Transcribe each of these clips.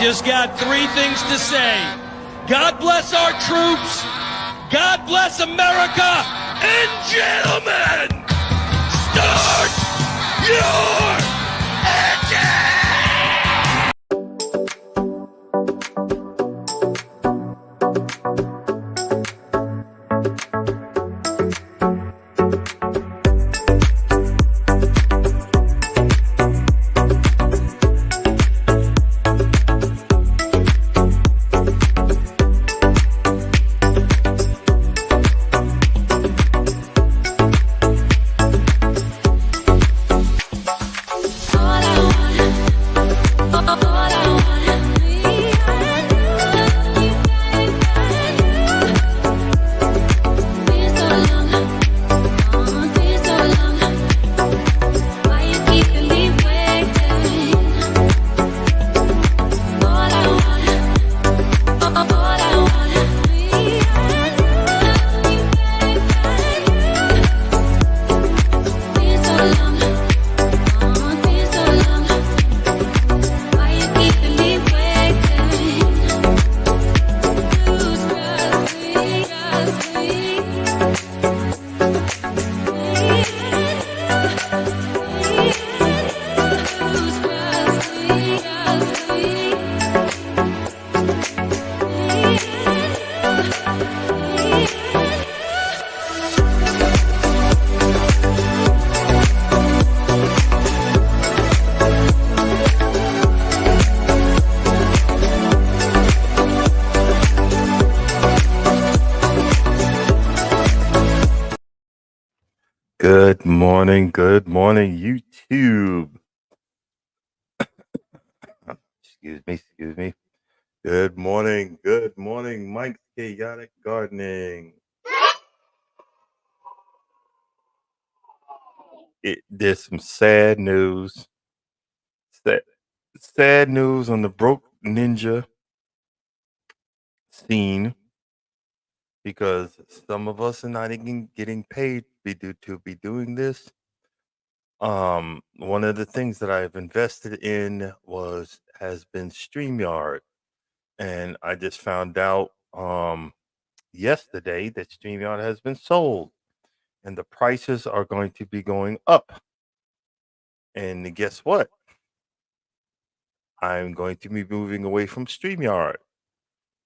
just got three things to say. God bless our troops. God bless America. And gentlemen, start your engine! Good morning, YouTube. Excuse me. Good morning, Mike's Chaotic Gardening. There's some sad news. Sad news on the Broke Ninja scene because some of us are not even getting paid to be doing this. One of the things that I've invested in has been StreamYard, and I just found out yesterday that StreamYard has been sold, and the prices are going to be going up. And guess what? I'm going to be moving away from StreamYard.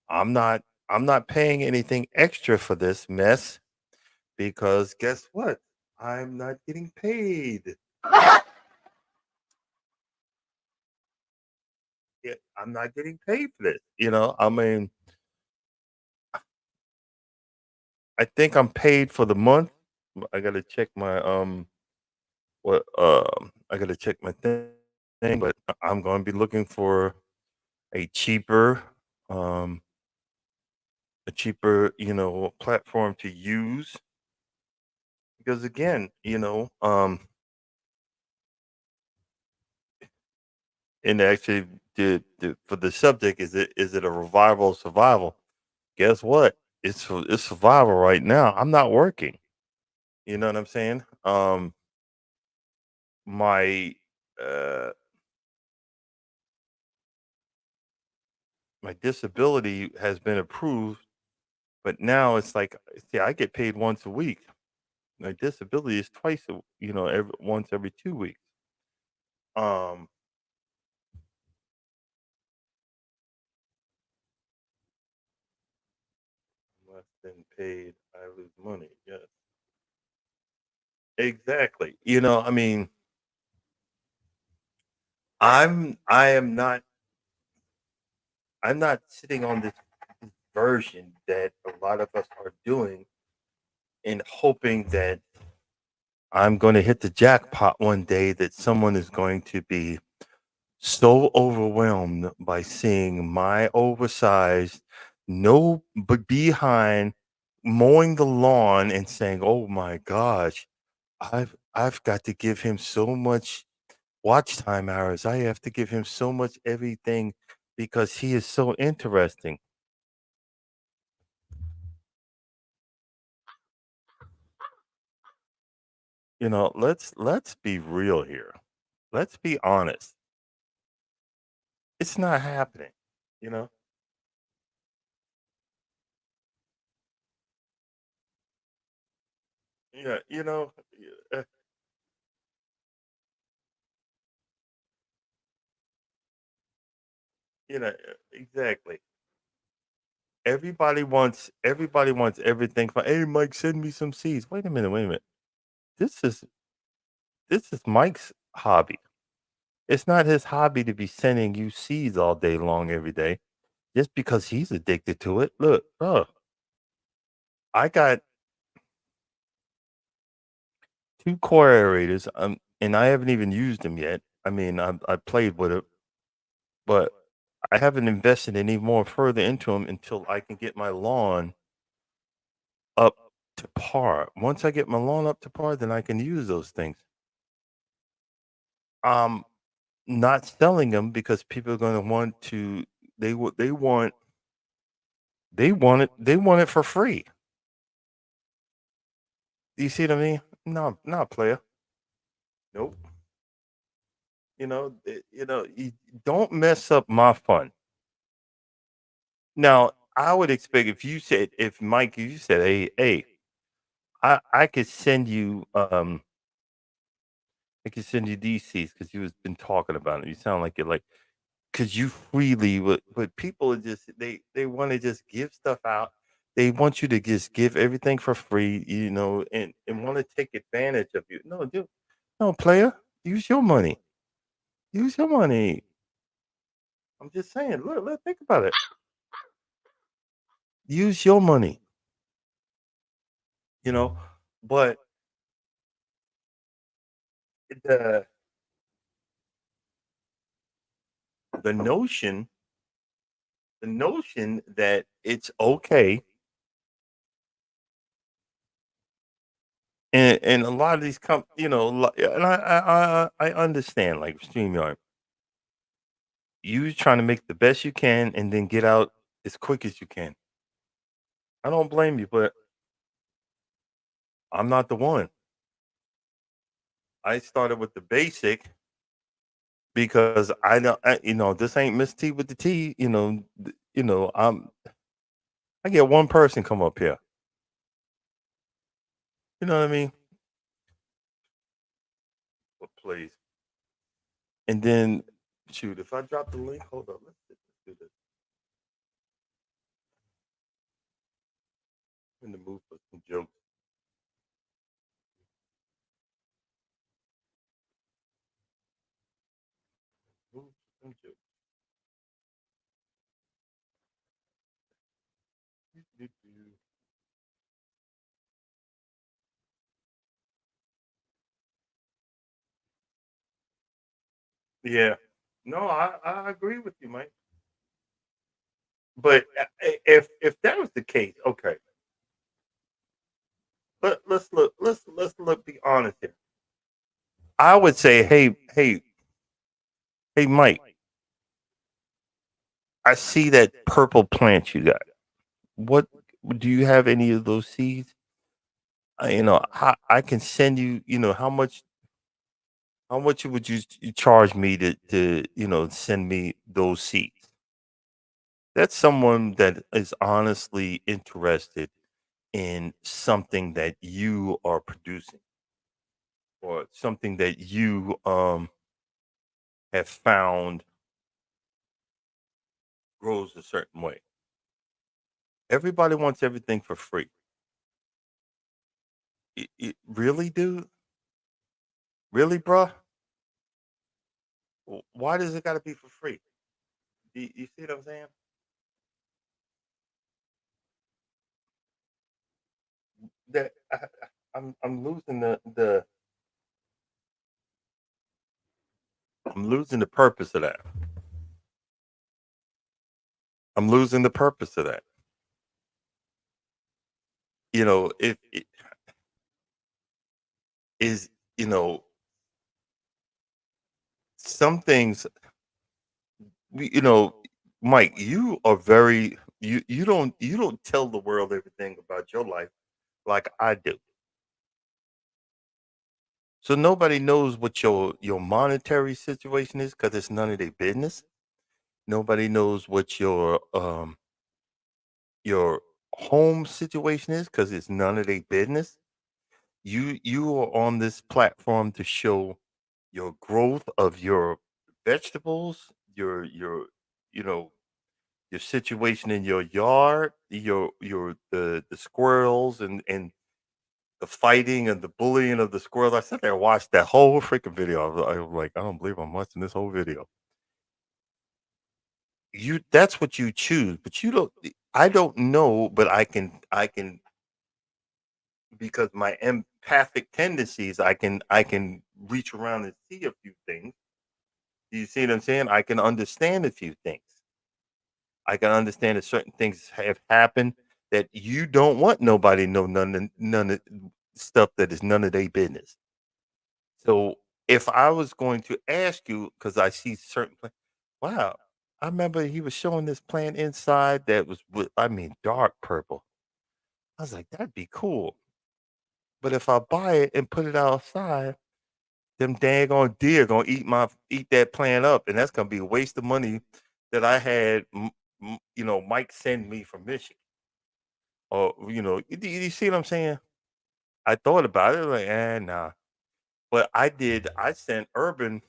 I'm not paying anything extra for this mess because guess what? I'm not getting paid. I'm not getting paid for this. I mean, I think I'm paid for the month. I gotta check my I gotta check my thing, but I'm gonna be looking for a cheaper um platform to use because again, and actually for the subject, is it a revival or survival? Guess what? It's survival right now. I'm not working. You know what I'm saying? My uh my disability has been approved, but now it's like, see, I get paid once a week. My disability is once every 2 weeks. Um, less than paid, I lose money. Yes, exactly. I mean, I am not. I'm not sitting on this version that a lot of us are doing and hoping that I'm going to hit the jackpot one day, that someone is going to be so overwhelmed by seeing my oversized, no but behind mowing the lawn and saying, "Oh my gosh, I've got to give him so much watch time hours. I have to give him so much everything because he is so interesting." Let's be real here. Let's be honest. It's not happening. You know, yeah, uh, exactly. Everybody wants everything. Hey, Mike, send me some seeds. Wait a minute, wait a minute. This is this is Mike's hobby. It's not his hobby to be sending you seeds all day long every day just because he's addicted to it. Look, I got two core aerators, and I haven't even used them yet. I mean, I played with it, but I haven't invested any more further into them until I can get my lawn up to par. Once I get my lawn up to par, then I can use those things. Um, Not selling them because people are going to want to. They want it for free. You see what I mean? No, not player. Nope. You don't mess up my fun. Now, I would expect if Mike, you said, hey, I could send you, I could send you these seeds because you was been talking about it. You sound like you're like, because you freely would, but people are just they want to just give stuff out. They want you to just give everything for free, and want to take advantage of you. No, dude, no, player, use your money. Use your money. I'm just saying. Look, think about it. Use your money. You know, but the the notion, the notion that it's okay, and a lot of these and I understand like StreamYard. You trying to make the best you can and then get out as quick as you can. I don't blame you, but I'm not the one. I started with the basic because I don't, this ain't Miss T with the T. I get one person come up here. You know what I mean? But please. And then, shoot, if I drop the link, hold on, let's do this. I'm in the mood for some jokes. Mood for some jokes. Yeah. No, I agree with you, Mike. But if that was the case, okay, let's be honest here. I would say, hey, Mike, I see that purple plant you got. What do you have any of those seeds? I can send you. How much would you charge me to send me those seeds? That's someone that is honestly interested in something that you are producing or something that you have found grows a certain way. Everybody wants everything for free. Really, dude? Really, bruh? Why does it got to be for free? You see what I'm saying? That I'm losing I'm losing the purpose of that. I'm losing the purpose of that. If it is, you know, some things, we- you know, Mike, you are very you don't tell the world everything about your life like I do. So nobody knows what your monetary situation is because it's none of their business. Nobody knows what your home situation is because it's none of their business. You are on this platform to show your growth of your vegetables, your you know your situation in your yard, your the squirrels and the fighting and the bullying of the squirrels. I sat there and watched that whole freaking video. I was like, I don't believe I'm watching this whole video. You That's what you choose, but you don't. I don't know, but I can because my empathic tendencies, I can reach around and see a few things. Do you see what I'm saying? I can understand a few things. I can understand that certain things have happened that you don't want nobody to know none of stuff that is none of their business. So if I was going to ask you, because I see certain wow, I remember he was showing this plant inside that was I mean dark purple. I was like, that'd be cool. But if I buy it and put it outside, them daggone deer gonna eat that plant up, and that's gonna be a waste of money that I had. Mike send me from Michigan, or you see what I'm saying? I thought about it, like, nah. But I did. I sent Urban.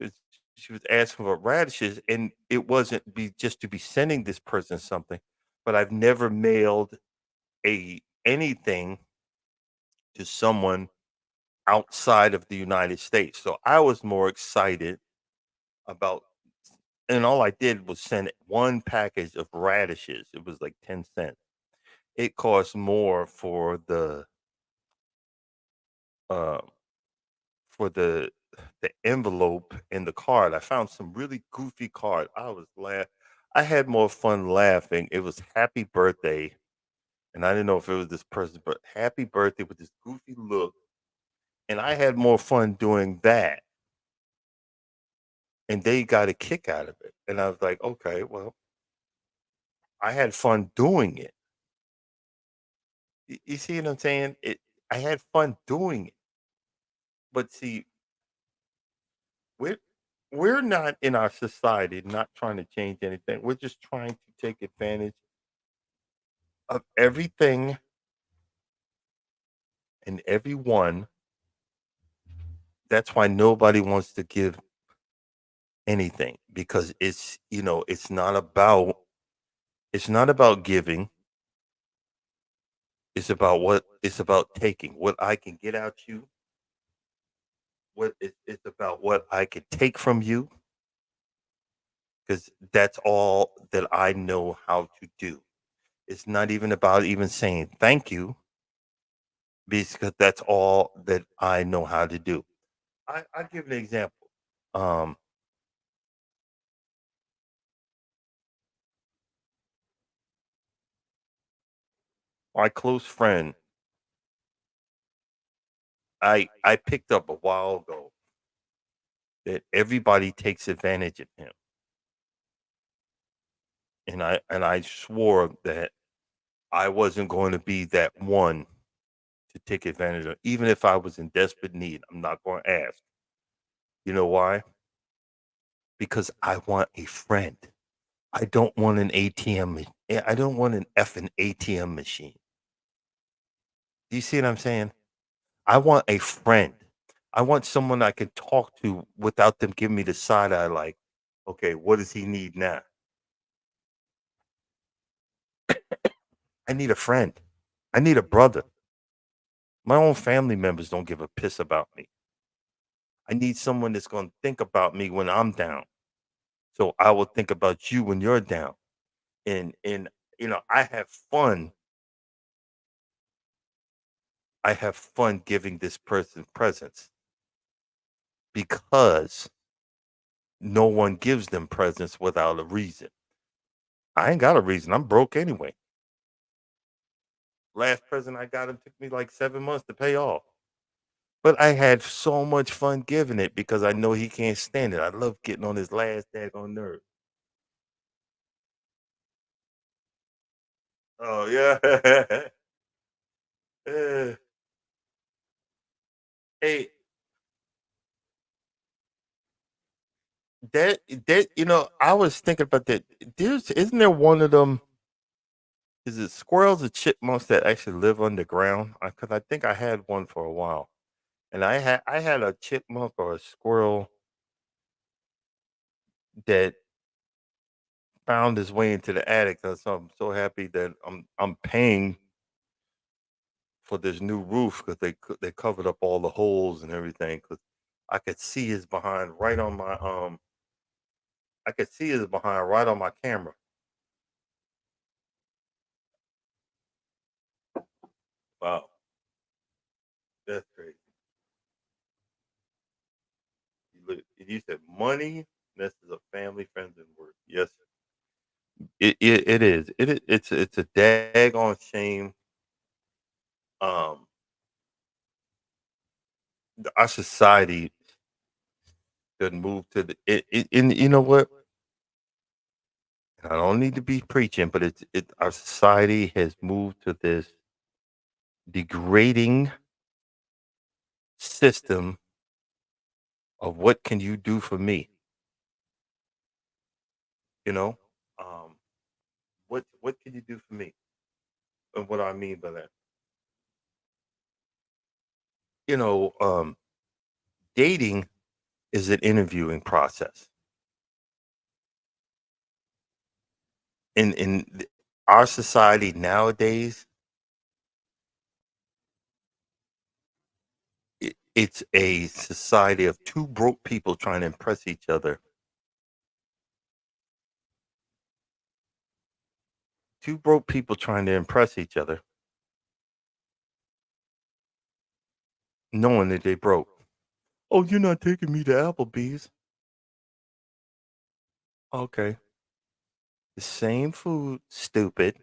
'Cause she was asking for radishes, and it wasn't be just to be sending this person something, but I've never mailed a anything to someone outside of the United States. So I was more excited about, and all I did was send one package of radishes. It was like 10 cents. It cost more uh for the envelope and the card. I found some really goofy card. I had more fun laughing. It was happy birthday, and I didn't know if it was this person, but happy birthday with this goofy look. And I had more fun doing that, and they got a kick out of it. And I was like, okay, well, I had fun doing it. You see what I'm saying? I had fun doing it. But see, we're we're not in our society not trying to change anything. We're just trying to take advantage of everything and everyone. That's why nobody wants to give anything because it's not about giving. It's about taking what I can get out you. It's about what I could take from you because that's all that I know how to do. It's not even about even saying thank you because that's all that I know how to do. I give an example. Um, my close friend, I picked up a while ago that everybody takes advantage of him, and I swore that I wasn't going to be that one to take advantage of, even if I was in desperate need. I'm not going to ask. You know why? Because I want a friend. I don't want an ATM. I don't want an effing ATM machine. Do you see what I'm saying? I want a friend. I want someone I can talk to without them giving me the side eye like, okay, what does he need now? I need a friend. I need a brother. My own family members don't give a piss about me. I need someone that's going to think about me when I'm down. So I will think about you when you're down. And I have fun. I have fun giving this person presents because no one gives them presents without a reason. I ain't got a reason. I'm broke anyway. Last present I got him took me like 7 months to pay off. But I had so much fun giving it because I know he can't stand it. I love getting on his last daggone nerve. Oh yeah. Uh, hey, that I was thinking about that. Isn't there one of them? Is it squirrels or chipmunks that actually live underground? Because I think I had one for a while, and I had a chipmunk or a squirrel that found his way into the attic. So I'm so happy that I'm paying for this new roof because they covered up all the holes and everything. Because I could see his behind right on my I could see his behind right on my camera. Wow, that's crazy. You said money. This is a family, friends, and work. Yes, it is. It's a daggone shame. Um, our society doesn't move to and you know what? I don't need to be preaching, but our society has moved to this degrading system of what can you do for me? You know, um, what can you do for me? And what I mean by that, you know, dating is an interviewing process. Our society nowadays, it's a society of two broke people trying to impress each other. Two broke people trying to impress each other, knowing that they broke. Oh, you're not taking me to Applebee's. Okay. The same food, stupid,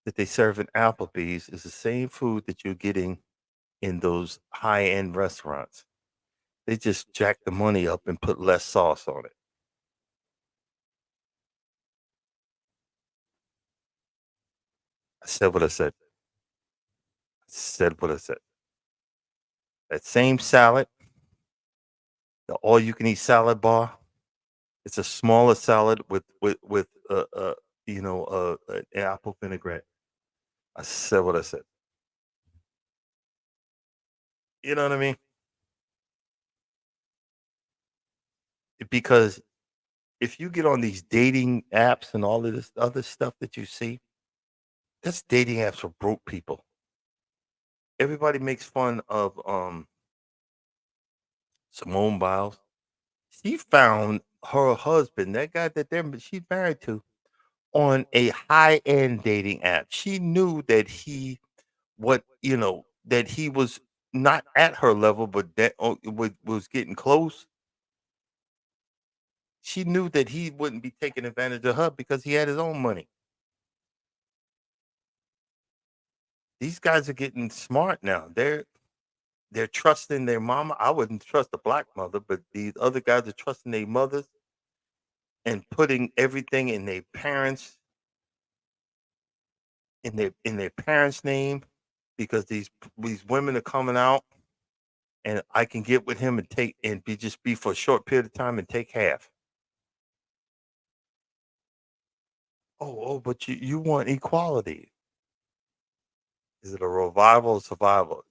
that they serve in Applebee's is the same food that you're getting in those high end restaurants. They just jack the money up and put less sauce on it. I said what I said. Said what I said. That same salad, the all you can eat salad bar, it's a smaller salad with an apple vinaigrette. I said what I said. You know what I mean? Because if you get on these dating apps and all of this other stuff that you see, that's dating apps for broke people. Everybody makes fun of Simone Biles. She found her husband, that guy that she's married to, on a high end dating app. She knew that that he was not at her level, but that was getting close. She knew that he wouldn't be taking advantage of her because he had his own money. These guys are getting smart now. They're trusting their mama. I wouldn't trust a black mother, but these other guys are trusting their mothers and putting everything in their parents' name because these women are coming out and I can get with him and take and be for a short period of time and take half. But you want equality. Is it a revival or survival?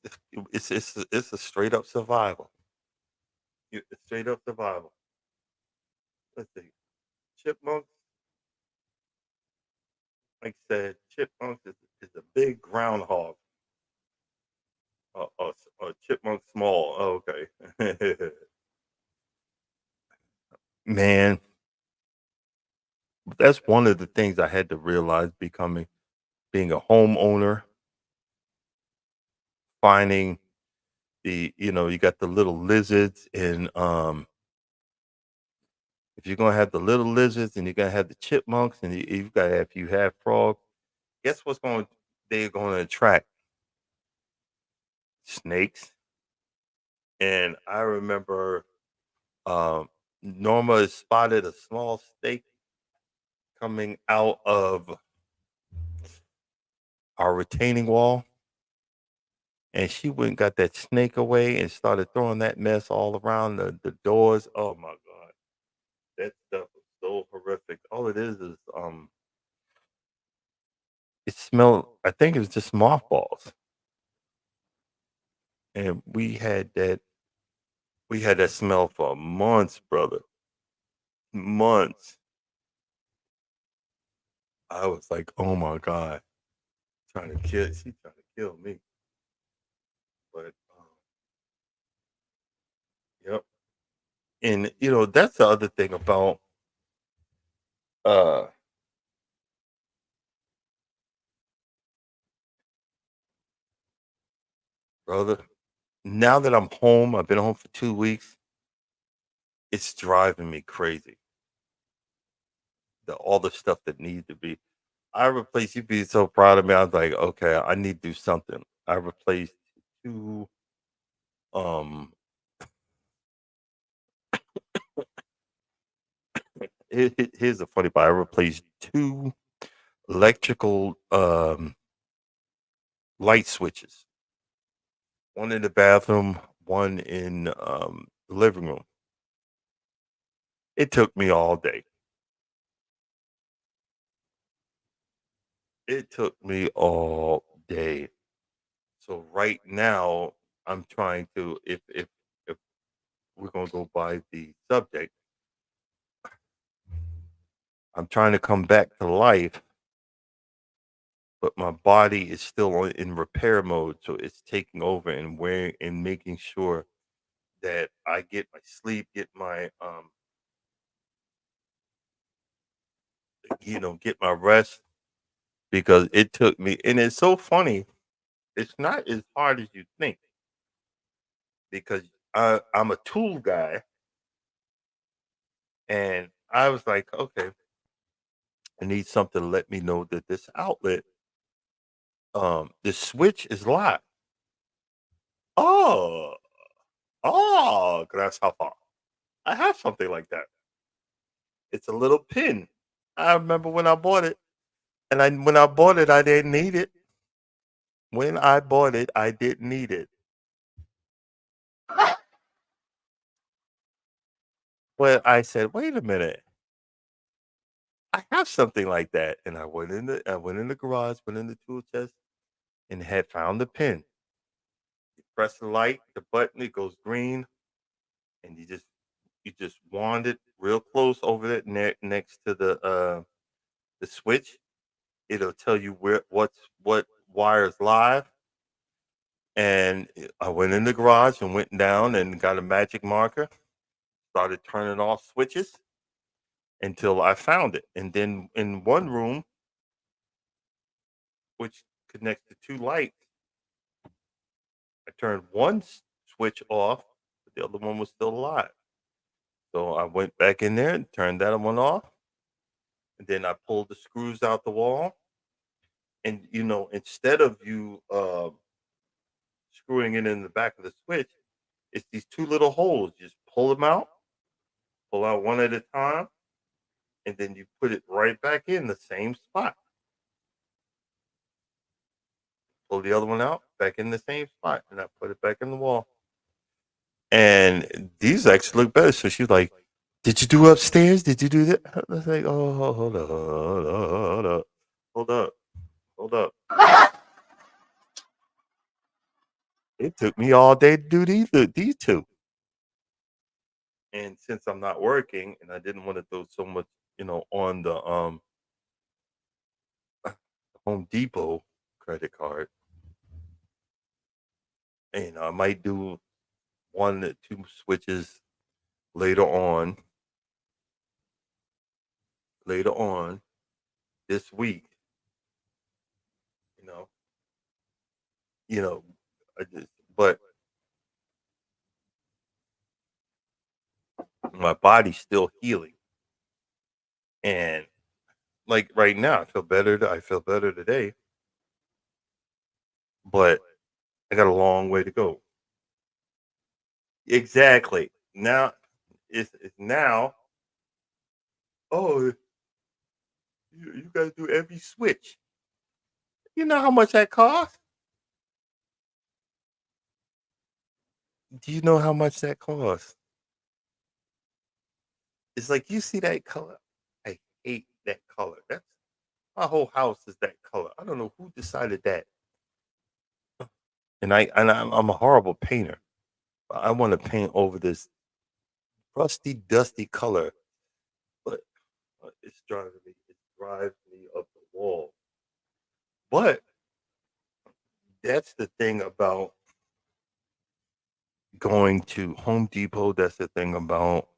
It's a straight up survival. It's straight up survival. Let's see. Chipmunks, like I said, chipmunks is a big groundhog. Chipmunk small. Oh, okay. Man, that's one of the things I had to realize being a homeowner, finding you got the little lizards and if you're gonna have the little lizards and you're gonna have the chipmunks and you've got if you have frogs, guess what's going they're gonna attract snakes. And I remember Norma spotted a small snake coming out of our retaining wall. And she went and got that snake away and started throwing that mess all around the doors. Oh my God. That stuff is so horrific. All it is it smelled. I think it was just mothballs, and we had that smell for months, brother, months. I was like, oh my god, trying to kill. She trying to kill me, but yep. And that's the other thing about uh brother. Now that I'm home, I've been home for 2 weeks. It's driving me crazy. All the stuff that needs to be. I replaced. You'd be so proud of me. I was like, okay, I need to do something. I replaced two. Um, here's the funny part. I replaced two electrical light switches. One in the bathroom, one in the living room. It took me all day. It took me all day. So right now, I'm trying to if we're gonna go by the subject, I'm trying to come back to life, but my body is still in repair mode, so it's taking over and wearing and making sure that I get my sleep, get my get my rest because it took me. And it's so funny. It's not as hard as you think because I'm a tool guy, and I was like, okay, I need something to let me know that this outlet, the switch is live. Oh, oh, grasshopper. I have something like that. It's a little pin. I remember when I bought it, and when I bought it, I didn't need it. When I bought it, I didn't need it. But I said, wait a minute, I have something like that, and I went in the garage, went in the tool chest, and had found the pin. You press the light, the button, it goes green, and you just wand it real close over that next to the switch. It'll tell you what wire's live. And I went in the garage and went down and got a magic marker, started turning off switches until I found it. And then in one room, which connects to two lights, I turned one switch off, but the other one was still alive. So I went back in there and turned that one off. And then I pulled the screws out the wall. And instead of you screwing it in the back of the switch, it's these two little holes. You just pull them out, pull out one at a time, and then you put it right back in the same spot. Pull the other one out, back in the same spot, and I put it back in the wall. And these actually look better. So she's like, "Did you do upstairs? Did you do that?" I was like, "Oh, hold up, hold up, hold up, hold up." It took me all day to do these two. And since I'm not working, and I didn't want to throw so much, on the Home Depot credit card, and I might do one or two switches later on, later on this week. You know, you know, but my body's still healing, and like right now, I feel better. I feel better today, but I got a long way to go. Exactly. Now it's now. Oh, you got to do every switch. You know how much that costs? Do you know how much that costs? It's like you see that color. I hate that color. That's my whole house is that color. I don't know who decided that. And I'm a horrible painter. I want to paint over this rusty, dusty color, but it drives me up the wall. But that's the thing about going to Home Depot. That's the thing about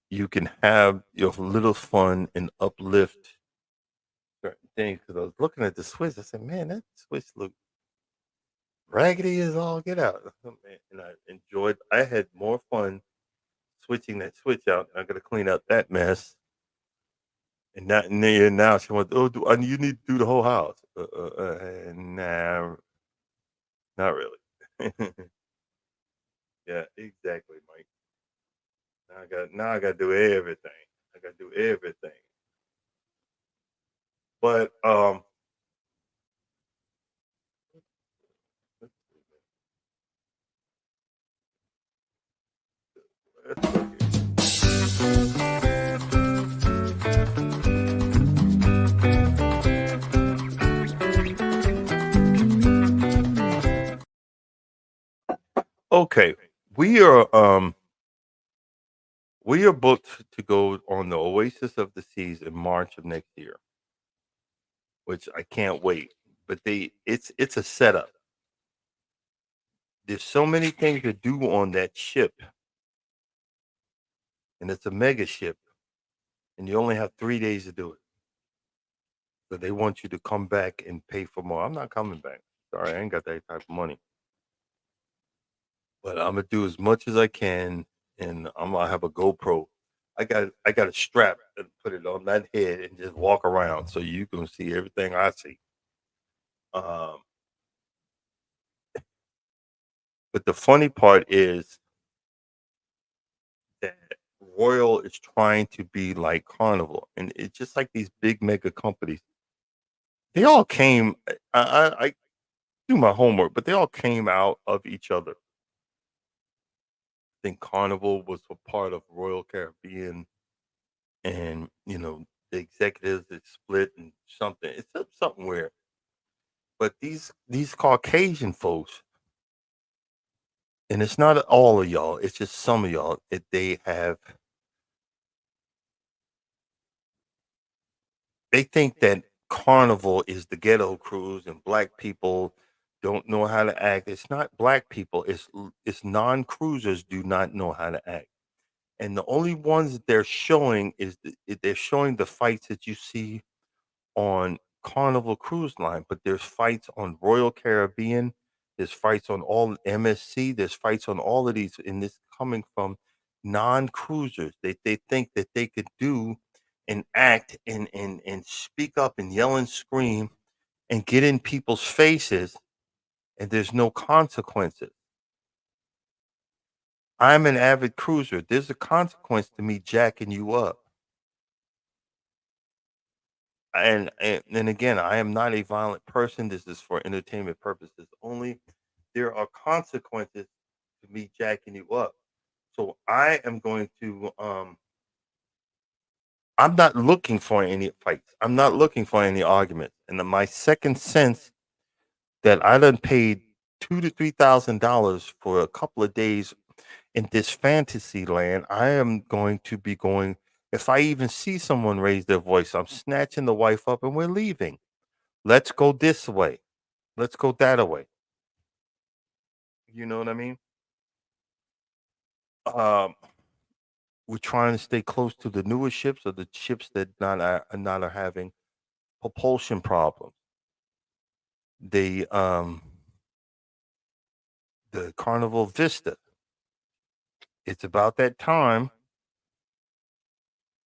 you can have your little fun and uplift certain things. Because I was looking at the Switch, I said, "Man, that Switch look raggedy as all get out." Man, and I enjoyed. I had more fun switching that Switch out. I got to clean up that mess. And not and then now she wants, oh, you need to do the whole house. Nah, not really. Yeah, exactly, Mike. Now I got to do everything. I got to do everything. But let's let's look okay, we are um we are booked to go on the Oasis of the Seas in March of next year, which I can't wait. But it's a setup. There's so many things to do on that ship, and it's a mega ship, and you only have 3 days to do it. So they want you to come back and pay for more. I'm not coming back. Sorry, I ain't got that type of money. But I'm gonna do as much as I can, and I'm gonna have a GoPro. I got a strap and put it on that head and just walk around so you can see everything I see. Um, but the funny part is that Royal is trying to be like Carnival, and it's just like these big mega companies. They all came. I do my homework, but they all came out of each other. I think Carnival was a part of Royal Caribbean, and the executives that split and something. It's something weird. But these Caucasian folks, and it's not all of y'all. It's just some of y'all. They think that Carnival is the ghetto cruise, and black people don't know how to act. It's not black people. It's non cruisers do not know how to act. And the only ones that they're showing they're showing the fights that you see on Carnival Cruise Line, but there's fights on Royal Caribbean, there's fights on all MSC, there's fights on all of these, and this coming from non-cruisers. They think that they could do and act and speak up and yell and scream and get in people's faces, and there's no consequences. I'm an avid cruiser. There's a consequence to me jacking you up. And again, I am not a violent person. This is for entertainment purposes only. There are consequences to me jacking you up. So I am going to I'm not looking for any fights. I'm not looking for any arguments. And then my second sense that I done paid $2,000 to $3,000 for a couple of days in this fantasy land, I am going to be going. If I even see someone raise their voice, I'm snatching the wife up and we're leaving. Let's go this way. Let's go that way. You know what I mean? Um, we're trying to stay close to the newer ships or the ships that not are having propulsion problems. The the Carnival Vista. It's about that time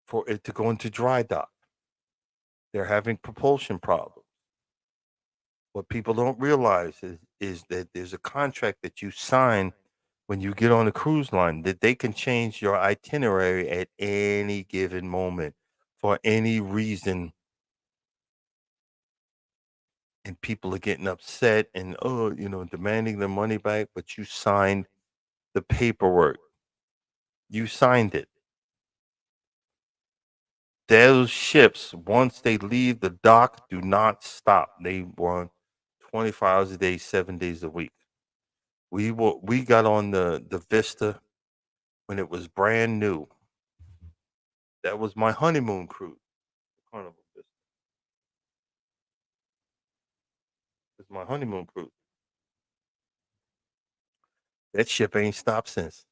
for it to go into dry dock. They're having propulsion problems. What people don't realize is that there's a contract that you sign when you get on a cruise line that they can change your itinerary at any given moment for any reason, and people are getting upset and demanding their money back, but you signed the paperwork. You signed it. those ships, once they leave the dock, do not stop. They run 24 hours a day, 7 days a week. We got on the Vista when it was brand new. That was my honeymoon cruise. Carnival Vista. It's my honeymoon cruise. That ship ain't stopped since,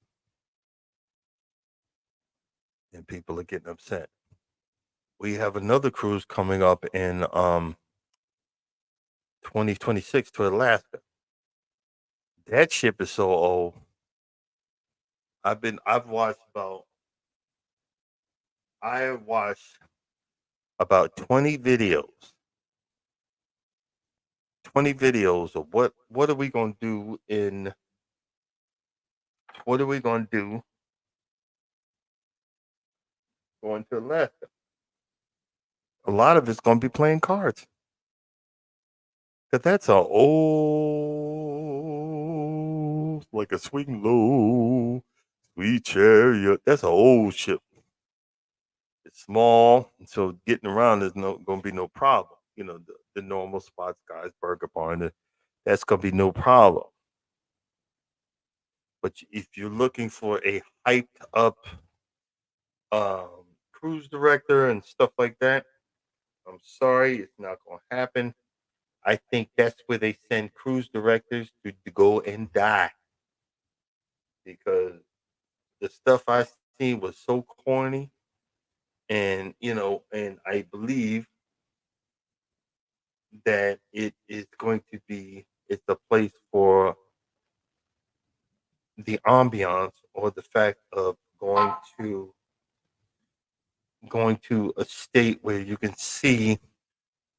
and people are getting upset. We have another cruise coming up in 2026 to Alaska. That ship is so old. I've watched about I have watched about 20 videos. 20 videos of what are we going to do in what are we going to do going to Alaska? A lot of it's going to be playing cards. Cause that's a old, like a swing low, sweet chariot. That's an old ship. It's small, so getting around is no going to be no problem. You know, the normal spots, guys, Burger Barn, that's going to be no problem. But if you're looking for a hyped up cruise director and stuff like that, I'm sorry, it's not going to happen. I think that's where they send cruise directors to go and die because the stuff I seen was so corny, and and I believe that it is going to be it's a place for the ambiance or the fact of going to a state where you can see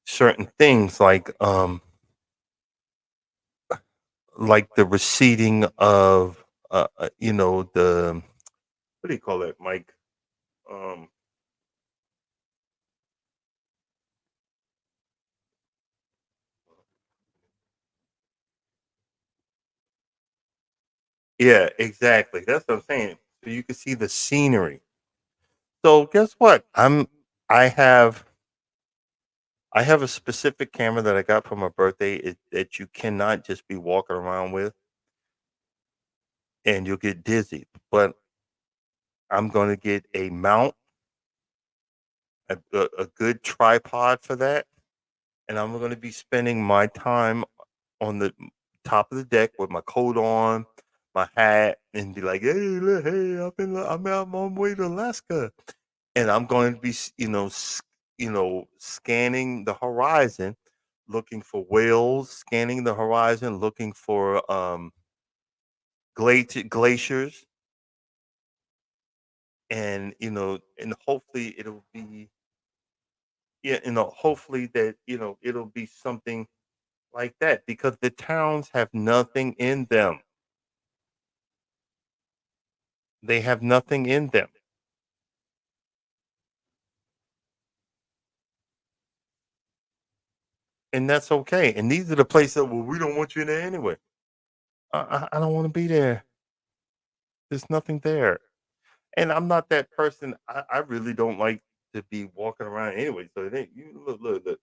certain things like the receding of the what do you call it, Mike? Um, yeah, exactly. That's what I'm saying. So you can see the scenery. So guess what? I have I have a specific camera that I got for my birthday that you cannot just be walking around with and you'll get dizzy. But I'm going to get a mount, a good tripod for that, and I'm going to be spending my time on the top of the deck with my coat on, my hat, and be like, "Hey, look, hey, I'm on my way to Alaska," and I'm going to be, scanning the horizon, looking for whales, scanning the horizon, looking for glaciers, and and hopefully it'll be yeah, hopefully that it'll be something like that because the towns have nothing in them. They have nothing in them, and that's okay. And these are the places that well, we don't want you there anyway. I don't want to be there. There's nothing there, and I'm not that person. I really don't like to be walking around anyway. So they you look.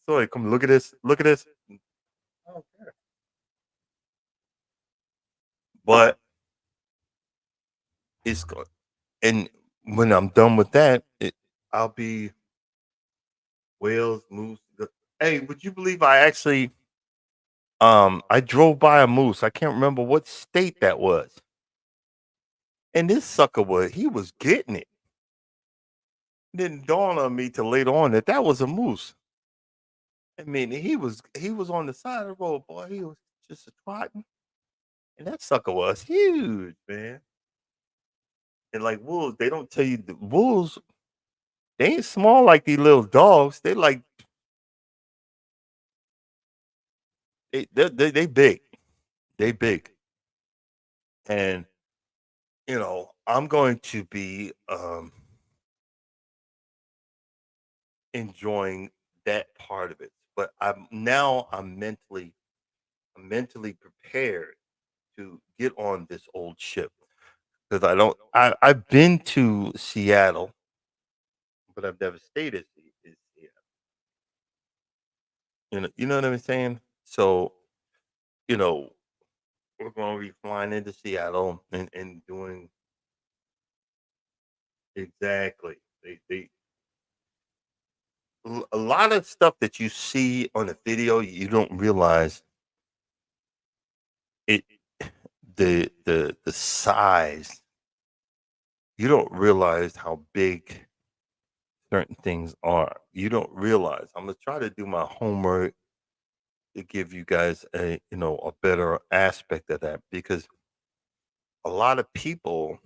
Sorry, come look at this. Look at this. I don't care. But it's good. And when I'm done with that, I'll be whales, moose. Hey, would you believe I actually I drove by a moose. I can't remember what state that was. And this sucker he was getting it. It didn't dawn on me till later on that that was a moose. I mean, he was on the side of the road, boy. He was just a trotting, and that sucker was huge, man. And like wolves, they don't tell you the wolves. They ain't small like these little dogs. They like they big. They big, and I'm going to be enjoying that part of it. But I'm mentally prepared to get on this old ship because I've been to Seattle but I've never stayed at sea. Is Seattle. You know what I'm saying? So you know, we're going to be flying into Seattle and doing exactly. A lot of stuff that you see on the video, you don't realize it. The size. You don't realize how big certain things are. You don't realize. I'm gonna try to do my homework to give you guys a better aspect of that because a lot of people,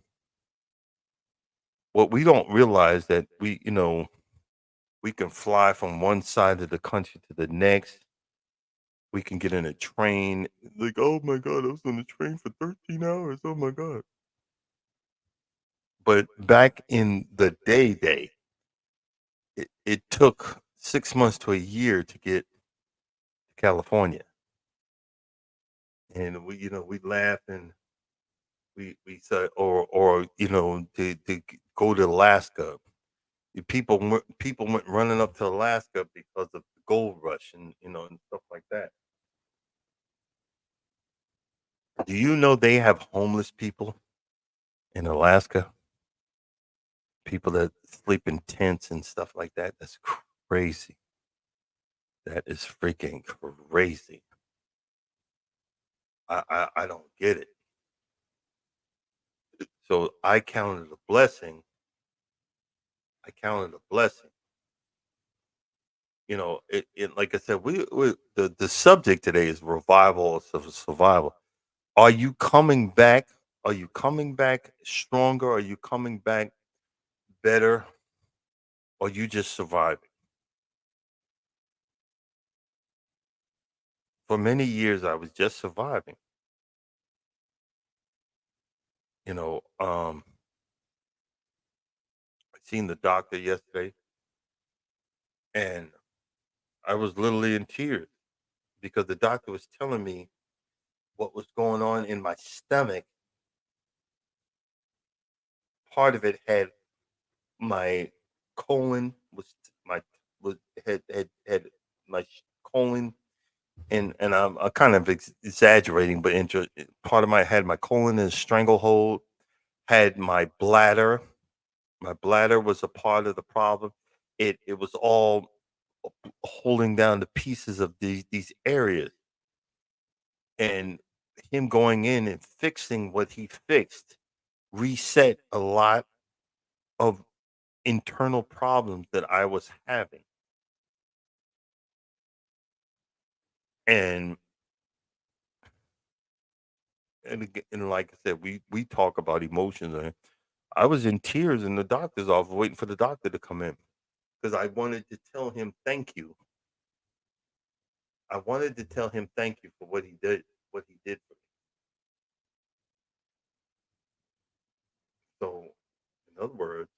what we don't realize that we can fly from one side of the country to the next. We can get in a train. Like, oh my god, I was on the train for 13 hours. Oh my god. But back in the day, it took 6 months to a year to get to California. And we laugh and we said, or to go to Alaska. People went running up to Alaska because of the gold rush and stuff like that. Do you know they have homeless people in Alaska? People that sleep in tents and stuff like that. That's crazy. That is freaking crazy. I don't get it. So I count it a blessing. I count it a blessing. It like I said, the subject today is revival of survival. Are you coming back? Are you coming back stronger? Are you coming back better? Or you just surviving? For many years, I was just surviving. You know, I seen the doctor yesterday, and I was literally in tears because the doctor was telling me what was going on in my stomach. Part of it had my colon my was had my colon, and I'm kind of exaggerating, but part of my had my colon in a stranglehold, had my bladder. My bladder was a part of the problem. It was all holding down the pieces of these areas, and him going in and fixing what he fixed reset a lot of internal problems that I was having. And and like I said, we talk about emotions. And I was in tears in the doctor's office waiting for the doctor to come in because I wanted to tell him thank you. I wanted to tell him thank you for what he did for me. So, in other words,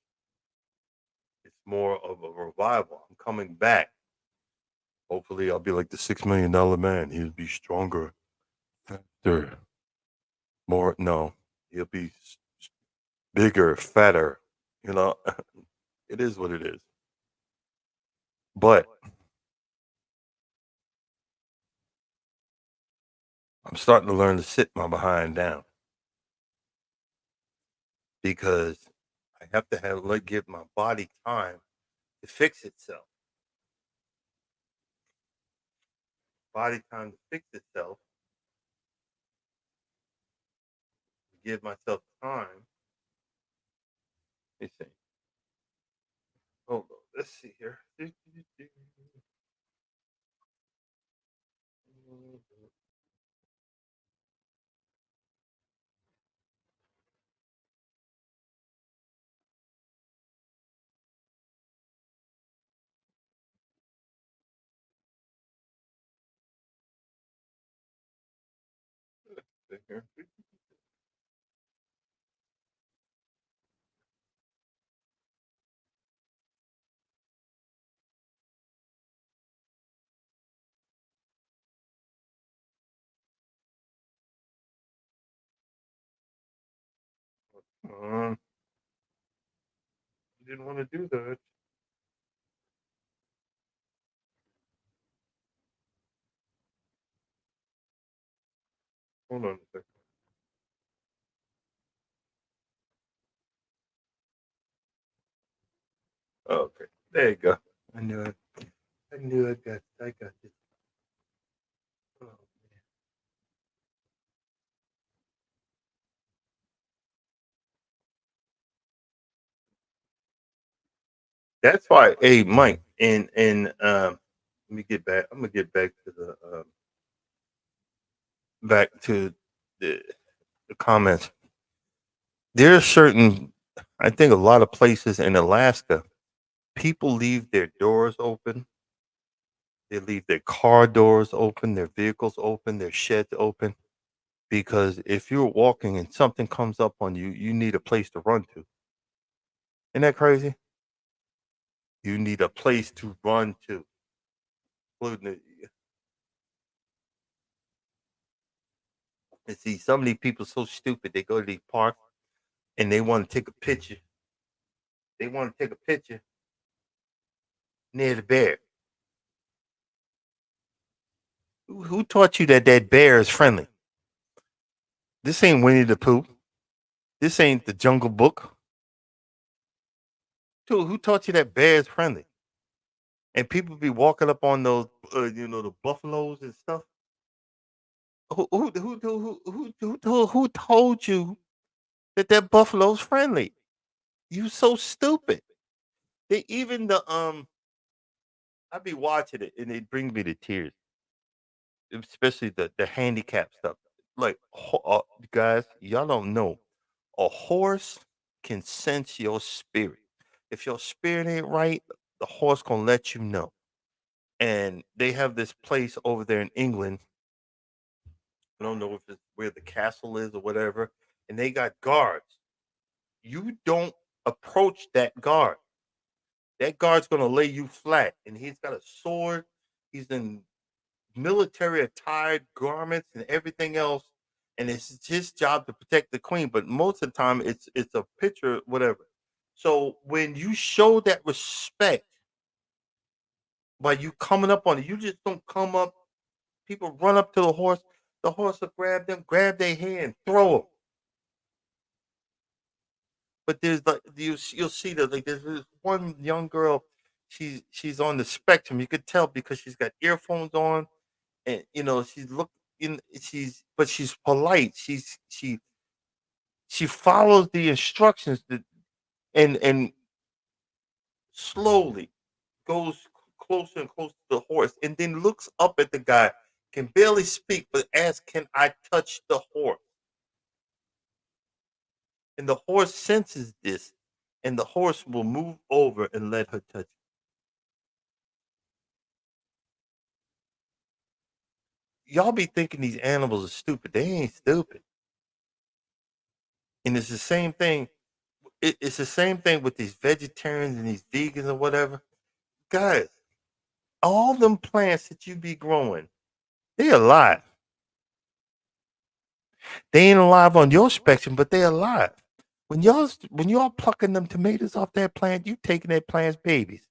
it's more of a revival. I'm coming back. Hopefully, I'll be like the $6 million man. He'll be stronger, faster, more. No, he'll be bigger, fatter. You know, it is what it is. But I'm starting to learn to sit my behind down because I have to give my body time to fix itself. Body time to fix itself. Give myself time. Let me see. Hold on. Let's see here. Um, you didn't want to do that. Hold on a second. Okay, there you go. I knew it. I knew I got this. Oh, man. That's why, hey Mike, and let me get back. I'm gonna get back to the, the comments. There are certain, I think, a lot of places in Alaska, people leave their doors open. They leave their car doors open, their vehicles open, their sheds open, because if you're walking and something comes up on you, you need a place to run to. Isn't that crazy? You need a place to run to. Including and see, some of these people so stupid. They go to these parks and they want to take a picture. They want to take a picture near the bear. Who taught you that that bear is friendly? This ain't Winnie the Pooh. This ain't the Jungle Book. Dude, who taught you that bear is friendly? And people be walking up on those, the buffaloes and stuff. Who told you that that buffalo's friendly? You so stupid. They even I be watching it and it brings me to tears, especially the handicap stuff. Like, guys, y'all don't know. A horse can sense your spirit. If your spirit ain't right, the horse gonna let you know. And they have this place over there in England. I don't know if it's where the castle is or whatever. And they got guards. You don't approach that guard. That guard's gonna lay you flat, and he's got a sword. He's in military attired garments and everything else, and it's his job to protect the queen. But most of the time, it's a picture, whatever. So when you show that respect by you coming up on it, you just don't come up. People run up to the horse. The horse will grab them, grab their hand, throw them. But there's like you'll see that like there's this one young girl. She's on the spectrum. You could tell because she's got earphones on, and she's looking. She's polite. She follows the instructions and slowly goes closer and closer to the horse, and then looks up at the guy. Can barely speak, but asks, "Can I touch the horse?" And the horse senses this, and the horse will move over and let her touch it. Y'all be thinking these animals are stupid. They ain't stupid. And it's the same thing. It's the same thing with these vegetarians and these vegans or whatever. Guys, all them plants that you be growing, they alive. They ain't alive on your spectrum, but they alive. When y'all plucking them tomatoes off that plant, you taking that plant's babies.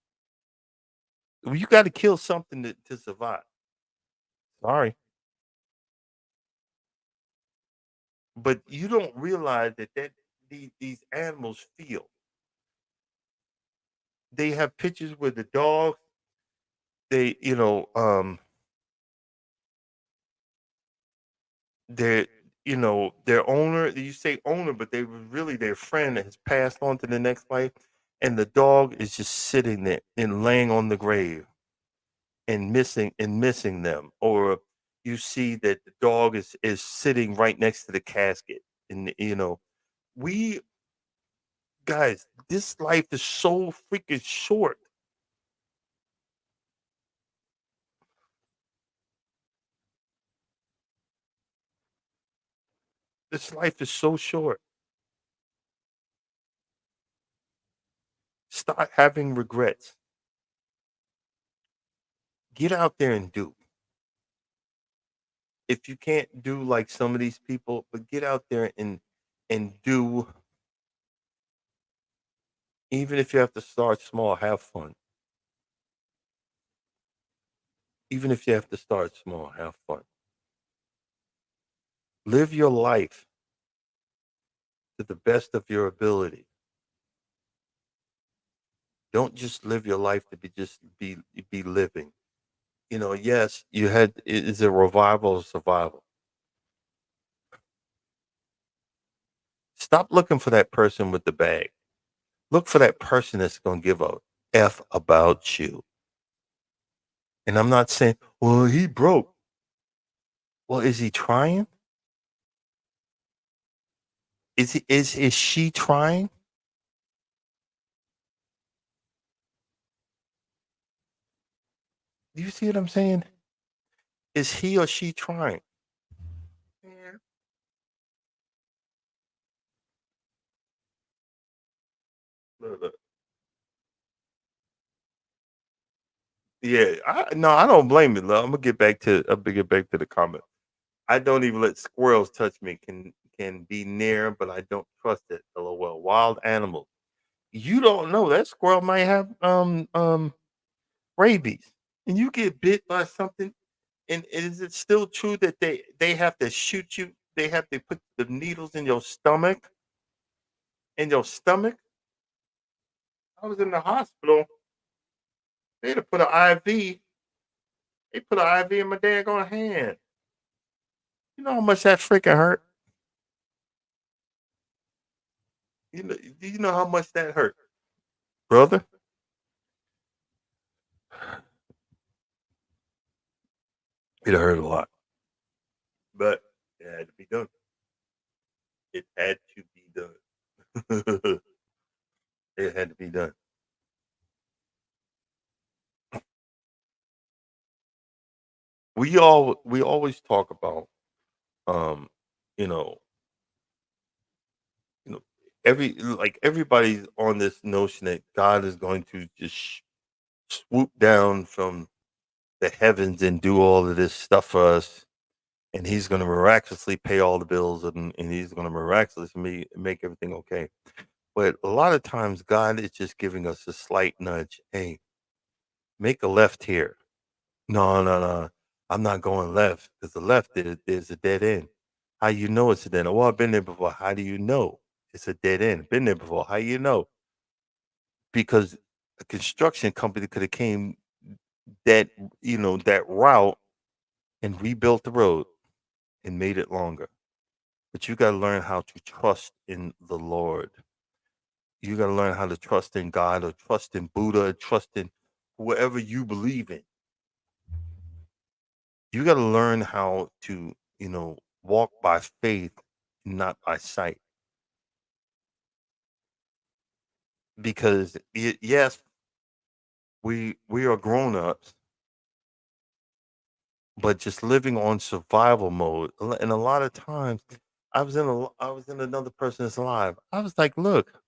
Well, you got to kill something to survive. Sorry, but you don't realize that these animals feel. They have pictures with the dogs. They, their, their owner. You say owner, but they were really their friend that has passed on to the next life, and the dog is just sitting there and laying on the grave and missing them, or you see that the dog is sitting right next to the casket, and we guys, this life is so freaking short. This life is so short. Start having regrets. Get out there and do. If you can't do like some of these people, but get out there and do. Even if you have to start small, have fun. Even if you have to start small, have fun. Live your life to the best of your ability. Don't just live your life to be living. Yes, you had is a revival or survival. Stop looking for that person with the bag. Look for that person that's going to give a F about you. And I'm not saying, well, he broke. Well, is he trying? Is she trying? Do you see what I'm saying? Is he or she trying? Yeah. Look, look. Yeah, no, I don't blame it. Love. I'm gonna get back to the comment. I don't even let squirrels touch me. Can be near, but I don't trust it. LOL. Wild animals. You don't know that squirrel might have rabies, and you get bit by something. And is it still true that they have to shoot you? They have to put the needles in your stomach. In your stomach. I was in the hospital. They had to put an IV. They put an IV in my daggone hand. You know how much that freaking hurt? Do you know how much that hurt, brother? It hurt a lot, but it had to be done. It had to be done. It had to be done. We always talk about um, you know, you know, everybody's on this notion that God is going to just swoop down from the heavens and do all of this stuff for us, and He's going to miraculously pay all the bills, and He's going to miraculously make everything okay. But a lot of times, God is just giving us a slight nudge. Hey, make a left here. No, no, no. I'm not going left because the left is a dead end. How you know it's a dead end? Well, I've been there before. How do you know it's a dead end? Been there before. How you know? Because a construction company could have came that that route and rebuilt the road and made it longer. But you got to learn how to trust in the Lord. You got to learn how to trust in God or trust in Buddha or trust in whoever you believe in. You got to learn how to, walk by faith, not by sight. Because yes, we are grown ups, but just living on survival mode. And a lot of times, I was in another person's life. I was like, look,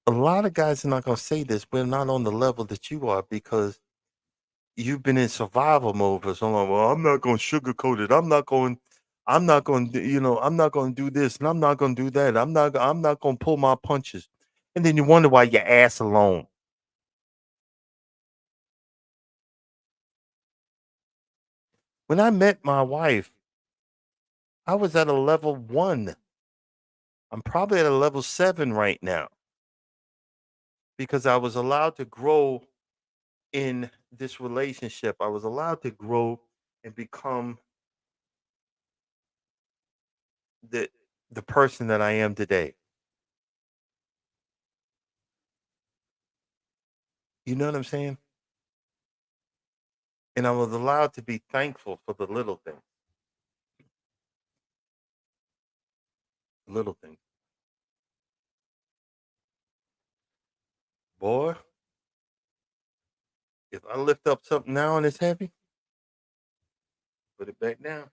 a lot of guys are not going to say this. We're not on the level that you are because you've been in survival mode for so long. Well, I'm not going to sugarcoat it. I'm not going to, I'm not going to do this and I'm not going to do that. I'm not going to pull my punches. And then you wonder why your ass alone. When I met my wife, I was at a level 1. I'm probably at a level 7 right now because I was allowed to grow in this relationship. I was allowed to grow and become the the person that I am today. You know what I'm saying? And I was allowed to be thankful for the little things. Little things. Boy, if I lift up something now and it's heavy, put it back down.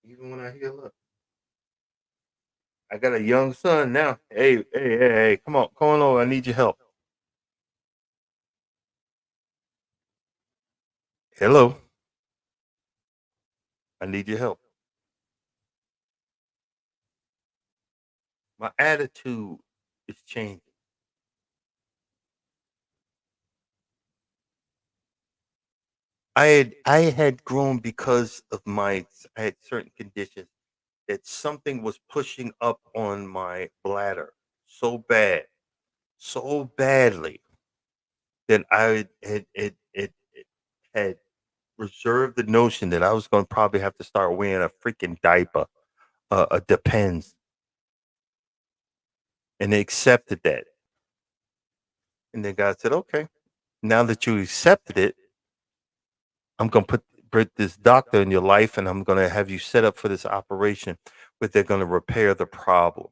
Even when I heal up. I got a young son now. Hey, come on over. I need your help. Hello. I need your help. My attitude is changing. I had grown because of I had certain conditions that something was pushing up on my bladder so bad, so badly that it had reserved the notion that I was going to probably have to start wearing a freaking diaper, a Depends, and they accepted that. And then God said, "Okay, now that you accepted it, I'm going to put this doctor in your life, and I'm going to have you set up for this operation, where they're going to repair the problem,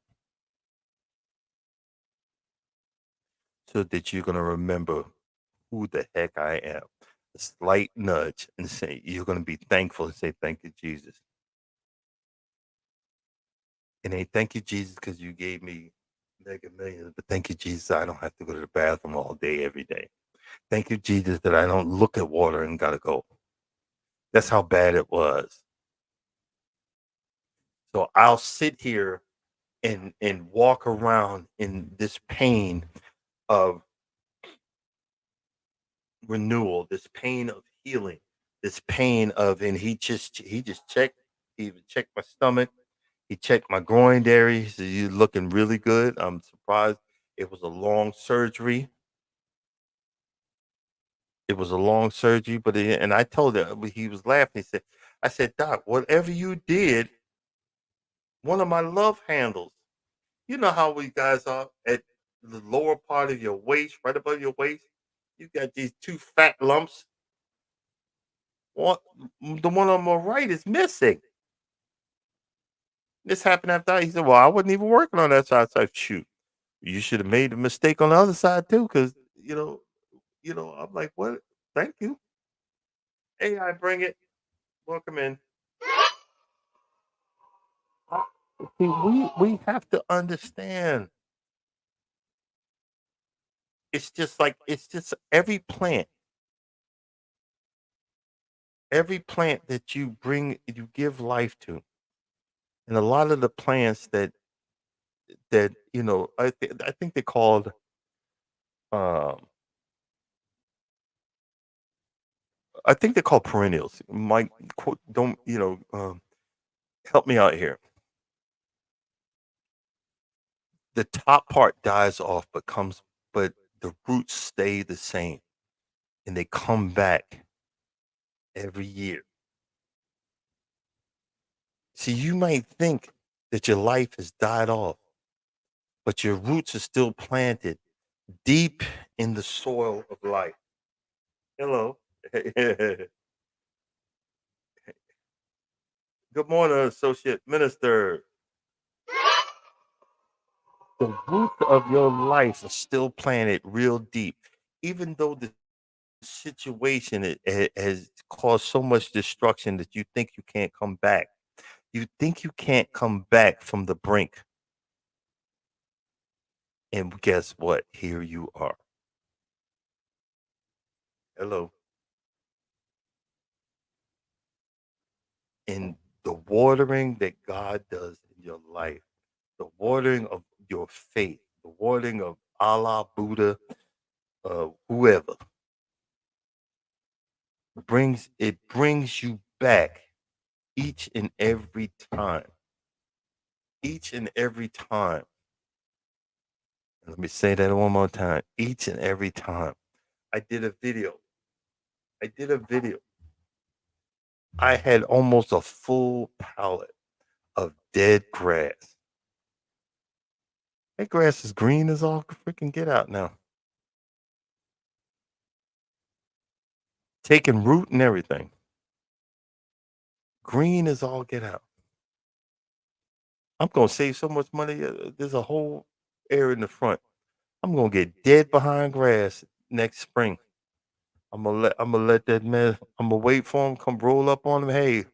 so that you're going to remember who the heck I am." A slight nudge, and say you're going to be thankful and say, "Thank you, Jesus." And ain't thank you, Jesus, because you gave me Mega Millions, but thank you, Jesus, I don't have to go to the bathroom all day, every day. Thank you, Jesus, that I don't look at water and gotta go. That's how bad it was. So I'll sit here and walk around in this pain of renewal, this pain of healing, this pain of, and he just checked, he even checked my stomach, he checked my groin area. He said, "You're looking really good." I'm surprised. It was a long surgery. It was a long surgery, but and I told him, he was laughing. He said, I said, "Doc, whatever you did, one of my love handles, you know how we guys are at the lower part of your waist, right above your waist, you got these two fat lumps. One, the one on my right is missing." This happened after he said, "Well, I wasn't even working on that side." So I said, "Shoot, you should have made a mistake on the other side too, because I'm like, what? Thank you. Hey, I bring it. Welcome in." Uh, See, we have to understand. It's just every plant that you give life to, and a lot of the plants that I think they're called, um perennials. Mike, don't help me out here. The top part dies off, but the roots stay the same, and they come back every year. See, you might think that your life has died off, but your roots are still planted deep in the soil of life. Hello. Good morning, Associate Minister. The roots of your life are still planted real deep, even though the situation has caused so much destruction that you think you can't come back. You think you can't come back from the brink. And guess what? Here you are. Hello. And the watering that God does in your life, the watering of your faith, the watering of Allah, Buddha, whoever, brings you back each and every time. Each and every time. Let me say that one more time. Each and every time. I did a video. I did a video. I had almost a full pallet of dead grass. That grass is green as all freaking get out now. Taking root and everything. Green as all get out. I'm gonna save so much money. There's a whole area in the front. I'm gonna get dead behind grass next spring. I'm gonna let that man. I'm gonna wait for him. Come roll up on him. Hey,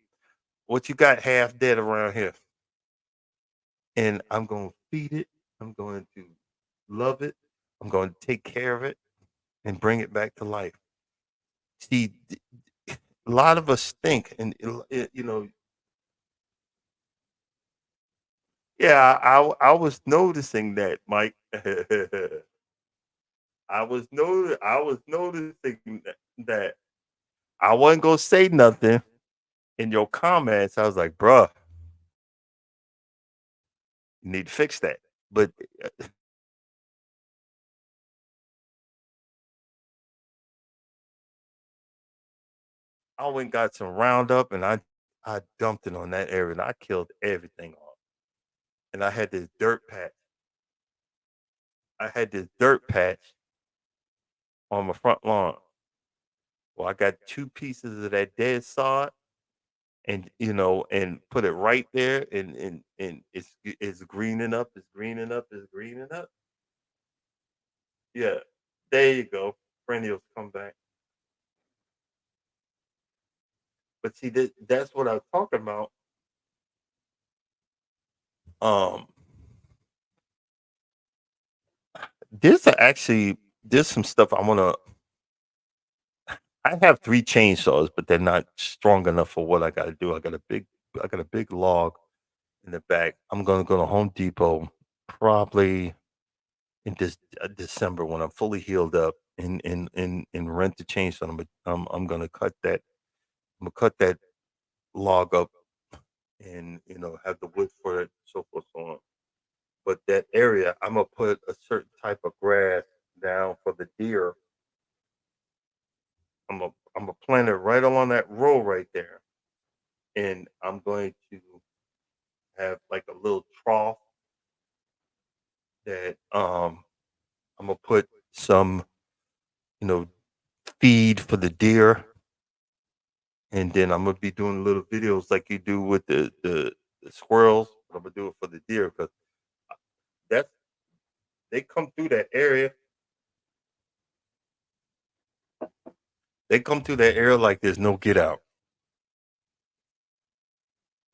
what you got half dead around here? And I'm gonna feed it. I'm going to love it. I'm going to take care of it and bring it back to life. See, a lot of us think, and yeah, I was noticing that, Mike. I was noticing that I wasn't gonna say nothing in your comments. I was like, bruh, you need to fix that. But uh, I went and got some Roundup and I dumped it on that area and I killed everything off. And I had this dirt patch. I had this dirt patch on my front lawn. Well, I got two pieces of that dead sod and and put it right there and it's greening up, it's greening up, it's greening up. Yeah. There you go. Perennials come back. But see that's what I was talking about. Um there's some stuff I have 3 chainsaws, but they're not strong enough for what I gotta do. I got a big log in the back. I'm gonna go to Home Depot probably in December when I'm fully healed up and rent the chainsaw. I'm gonna cut that. I'm gonna cut that log up and have the wood for it, so forth, so on. But that area, I'm gonna put a certain type of grass down for the deer. I'm gonna plant it right along that row right there, and I'm going to have like a little trough that I'm gonna put some you know feed for the deer, and then I'm gonna be doing little videos like you do with the squirrels. But I'm gonna do it for the deer because that's they come through that area. They come through that area like there's no get out.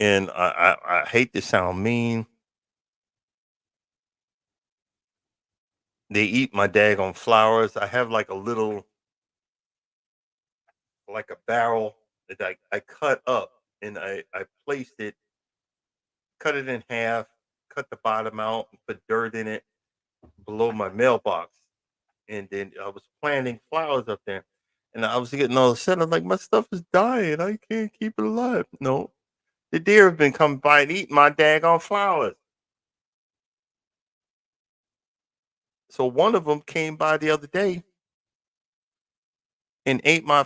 And I hate to sound mean. They eat my daggone flowers. I have like a little, like a barrel that I cut up and I placed it, cut it in half, cut the bottom out, and put dirt in it below my mailbox. And then I was planting flowers up there. And I was getting all upset. I'm like, my stuff is dying. I can't keep it alive. No, the deer have been coming by and eating my daggone flowers. So one of them came by the other day and ate my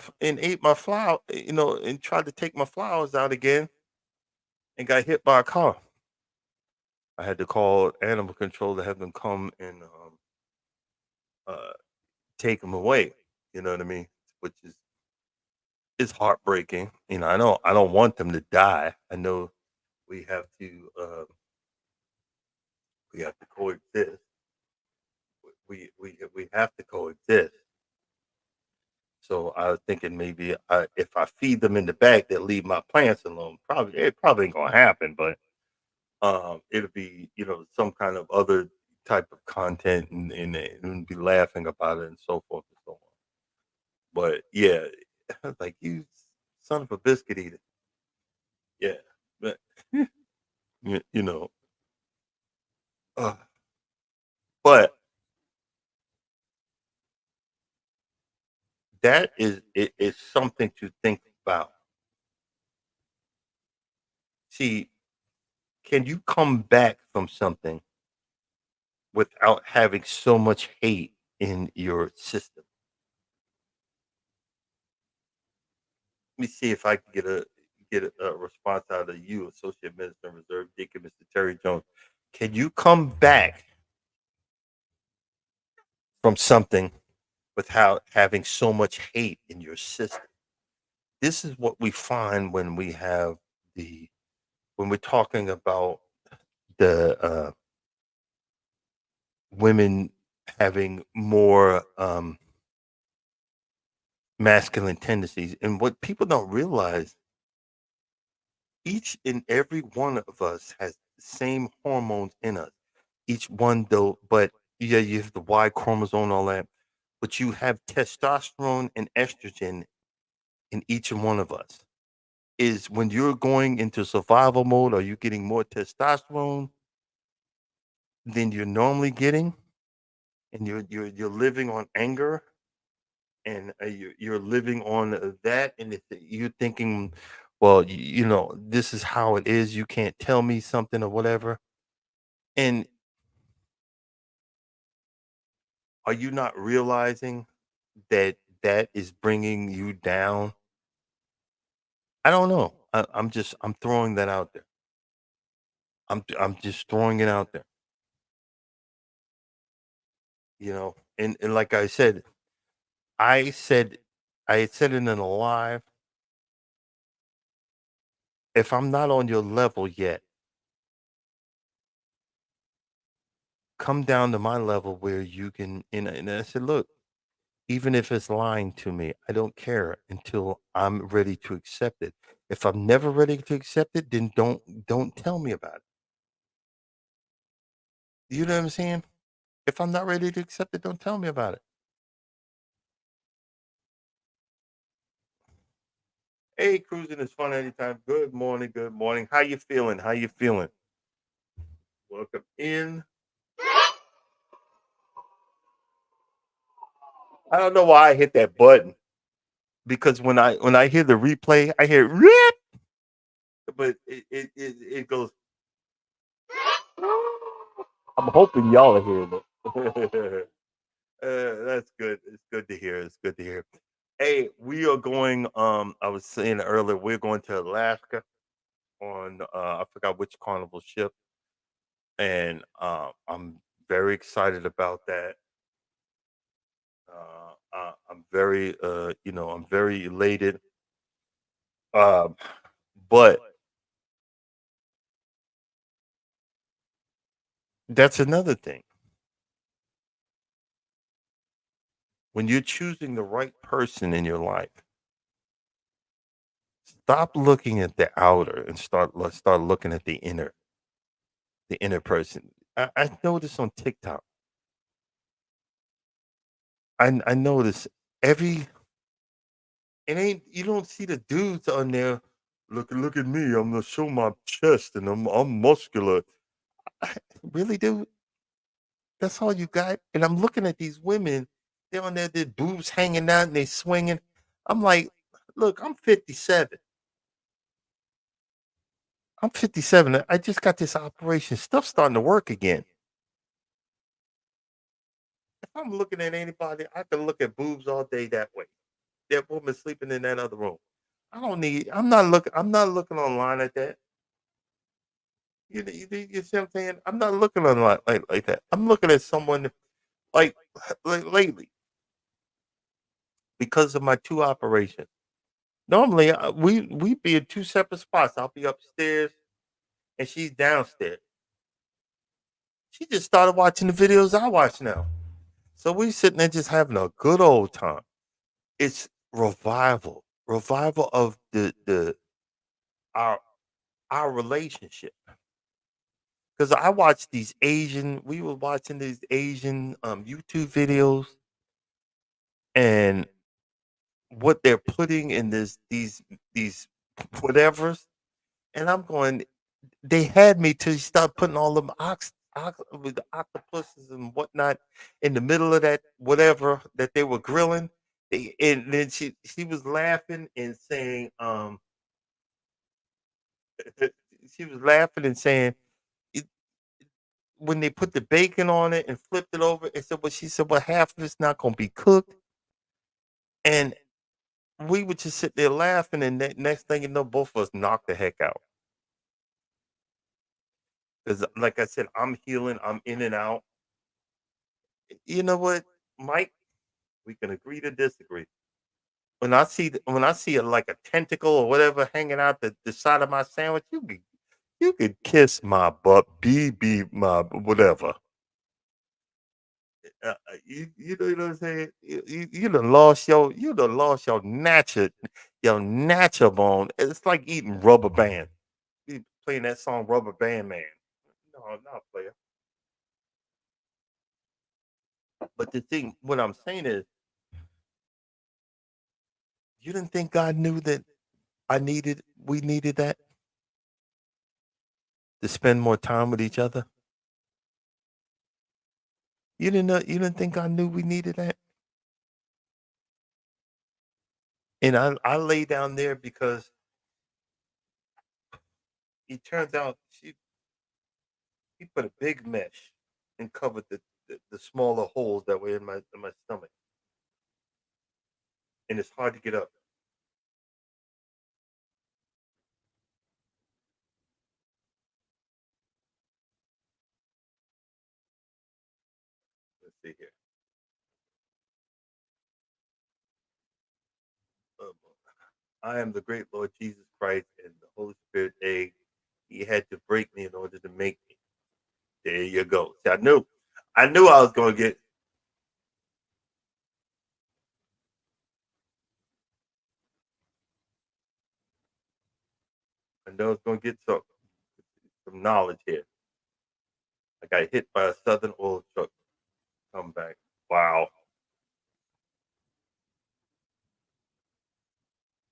flower, and tried to take my flowers out again and got hit by a car. I had to call animal control to have them come and uh, take them away. You know what I mean? Which is heartbreaking. I don't want them to die. I know we have to uh, we have to coexist. We have to coexist. So I was thinking maybe if I feed them in the back, they'll leave my plants alone. It probably ain't gonna happen, but it'll be some kind of other type of content and be laughing about it and so forth and so on. But yeah, like you son of a biscuit eater. Yeah, but you know, uh, but that is something to think about. See, can you come back from something without having so much hate in your system? Let me see if I can get a response out of you, Associate Minister in Reserve Deacon Mr. Terry Jones. Can you come back from something without having so much hate in your system? This is what we find when we're talking about the women having more masculine tendencies, and what people don't realize, each and every one of us has the same hormones in us. Each one, though, but yeah, you have the Y chromosome, all that, but you have testosterone and estrogen in each and one of us. Is when you're going into survival mode, are you getting more testosterone than you're normally getting, and you're living on anger? and you're living on that, and you're thinking, well, this is how it is. You can't tell me something or whatever. And are you not realizing that that is bringing you down? I don't know. I'm throwing that out there. I'm just throwing it out there. And like I said, I said it in a live. If I'm not on your level yet, come down to my level where you can. And I said, look, even if it's lying to me, I don't care until I'm ready to accept it. If I'm never ready to accept it, then don't tell me about it. You know what I'm saying? If I'm not ready to accept it, don't tell me about it. Hey, cruising is fun anytime. Good morning. Good morning. How you feeling? How you feeling? Welcome in. I don't know why I hit that button because when I hear the replay, I hear rip, but it goes. I'm hoping y'all are hearing it. That's good. It's good to hear. It's good to hear. Hey, we are going. I was saying earlier, we're going to Alaska on. I forgot which carnival ship, and I'm very excited about that. I'm very elated. Um, but that's another thing. When you're choosing the right person in your life, stop looking at the outer and start looking at the inner person. I notice on TikTok. I notice every it ain't you don't see the dudes on there. Look at me. I'm gonna show my chest and I'm muscular. Really, dude? That's all you got? And I'm looking at these women. They're on there, their boobs hanging out and they swinging. I'm like, look, I'm 57. I'm 57. I just got this operation. Stuff's starting to work again. If I'm looking at anybody, I can look at boobs all day that way. That woman sleeping in that other room. I don't need. I'm not looking online at that. You see what I'm saying? I'm not looking online like that. I'm looking at someone like like lately because of my two operations. Normally, we be in two separate spots. I'll be upstairs and she's downstairs. She just started watching the videos I watch now. So we sitting there just having a good old time. It's revival of the our our relationship. Because I watched these we were watching these Asian YouTube videos and what they're putting in these whatevers, and I'm going. They had me to start putting all them with the octopuses and whatnot in the middle of that whatever that they were grilling. And then she was laughing and saying, she was laughing and saying it, when they put the bacon on it and flipped it over and said, well, she said, well, half of it's not gonna be cooked. And we would just sit there laughing, and next thing you know, both of us knocked the heck out. Because, like I said, I'm healing, I'm in and out. You know what, Mike? We can agree to disagree. When I see like a tentacle or whatever hanging out the side of my sandwich, you could kiss my butt, be my whatever. You know what I'm saying? You done lost your natural bone. It's like eating rubber band. You playing that song Rubber Band Man. No, not player. But the thing, what I'm saying is, you didn't think God knew that we needed that to spend more time with each other. You didn't think God knew we needed that. And I lay down there because it turns out he put a big mesh and covered the smaller holes that were in my stomach, and it's hard to get up. Let's see here. Um, I am the great Lord Jesus Christ, and the Holy Spirit egg. He had to break me in order to make me. There you go. See, I knew I was going to get. I know I was going to get some knowledge here. I got hit by a Southern oil truck. Come back. Wow.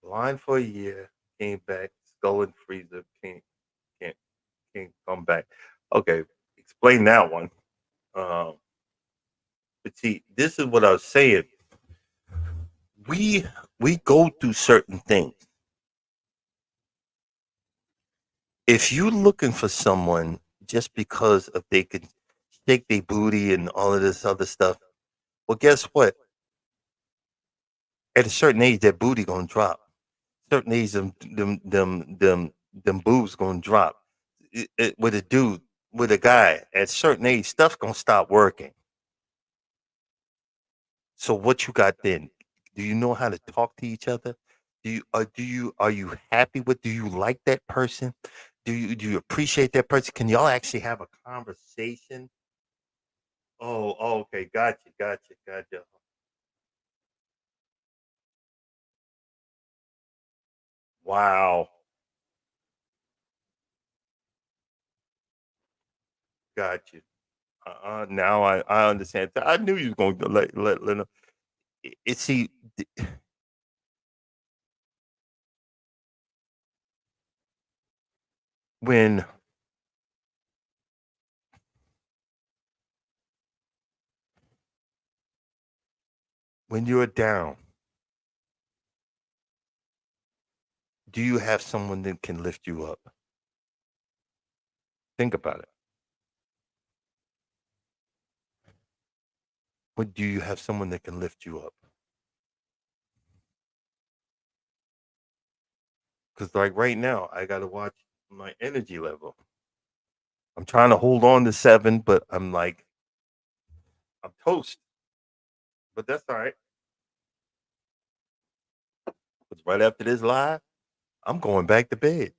Blind for a year. Came back. Skull and freezer. Can't can't come back. Okay, explain that one. Um, but see, this is what I was saying. We we go through certain things. If you're looking for someone just because of they can shake their booty and all of this other stuff, well, guess what? At a certain age, that booty gonna drop. Certain age, them boobs gonna drop. With a dude, with a guy, at a certain age, stuff's gonna stop working. So what you got then? Do you know how to talk to each other? Are you happy with? Do you like that person? Do you appreciate that person? Can y'all actually have a conversation? Oh, okay, gotcha. Wow, got you. Now I understand. I knew you was going to let them. See, when you're down, do you have someone that can lift you up? Think about it. What do you have someone that can lift you up? Because like right now, I got to watch my energy level. I'm trying to hold on to 7, but I'm like I'm toast. But that's all right. Because right after this live, I'm going back to bed,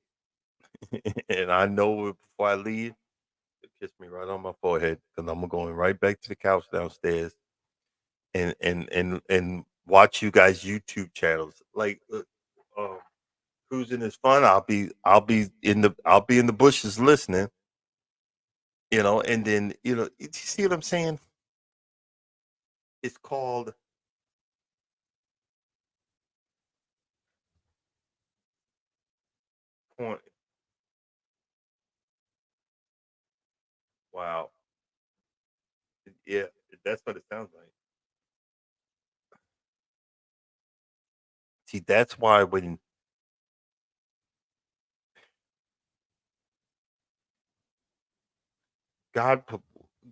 and I know it before I leave, it kissed me right on my forehead because I'm going right back to the couch downstairs and watch you guys YouTube channels like cruising is fun. I'll be in the bushes listening, and then you see what I'm saying? It's called corn. Wow, yeah, that's what it sounds like. See, that's why when God pu-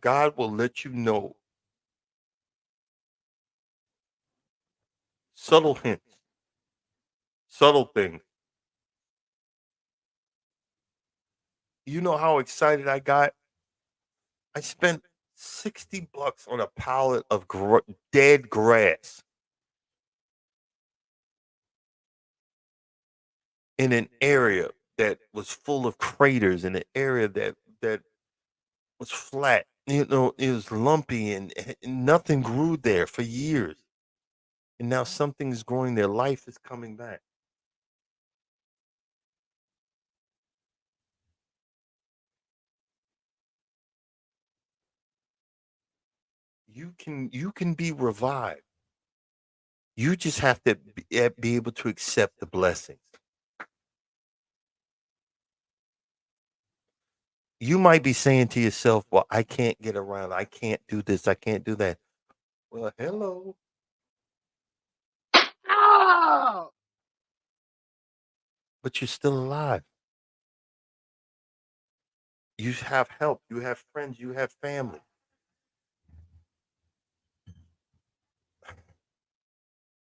God will let you know subtle hints, subtle things. You know how excited I got? I spent $60 on a pallet of dead grass in an area that was full of craters, in an area that was flat. It was lumpy and nothing grew there for years. And now something's growing there. Life is coming back. You can be revived. You just have to be able to accept the blessings. You might be saying to yourself, "Well, I can't get around. I can't do this. I can't do that." Well, hello. but you're still alive. You have help, you have friends, you have family.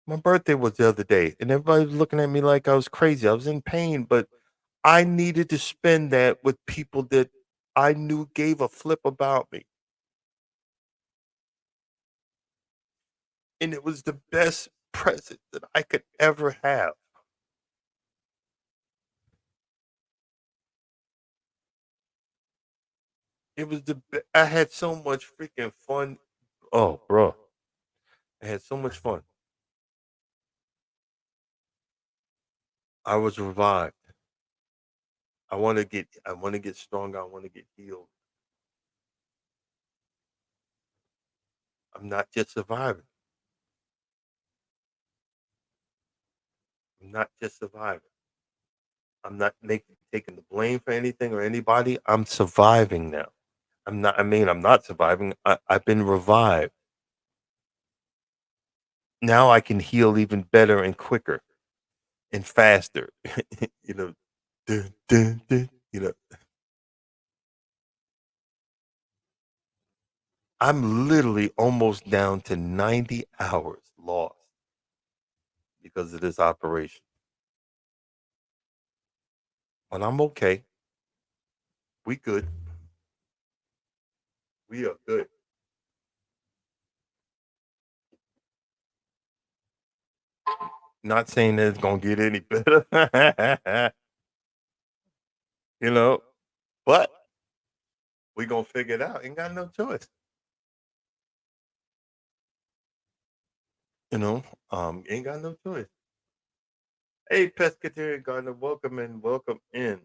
My birthday was the other day, and everybody was looking at me like I was crazy. I was in pain, but I needed to spend that with people that I knew gave a flip about me. And it was the best present that I could ever have. It was I had so much freaking fun. Oh, bro, I had so much fun. I was revived. I want to get stronger. I want to get healed. I'm not just surviving. I'm not just surviving. I'm not taking the blame for anything or anybody. I'm surviving now. I'm not surviving. I've been revived. Now I can heal even better and quicker and faster. you know, dun, dun, dun, you know, I'm literally almost down to 90 hours lost because of this operation. But I'm okay. We good. We are good. Not saying that it's gonna get any better. you know, but we gonna figure it out. Ain't got no choice. You know, ain't got no choice. Hey, Pescatarian Gardener, welcome in, welcome in.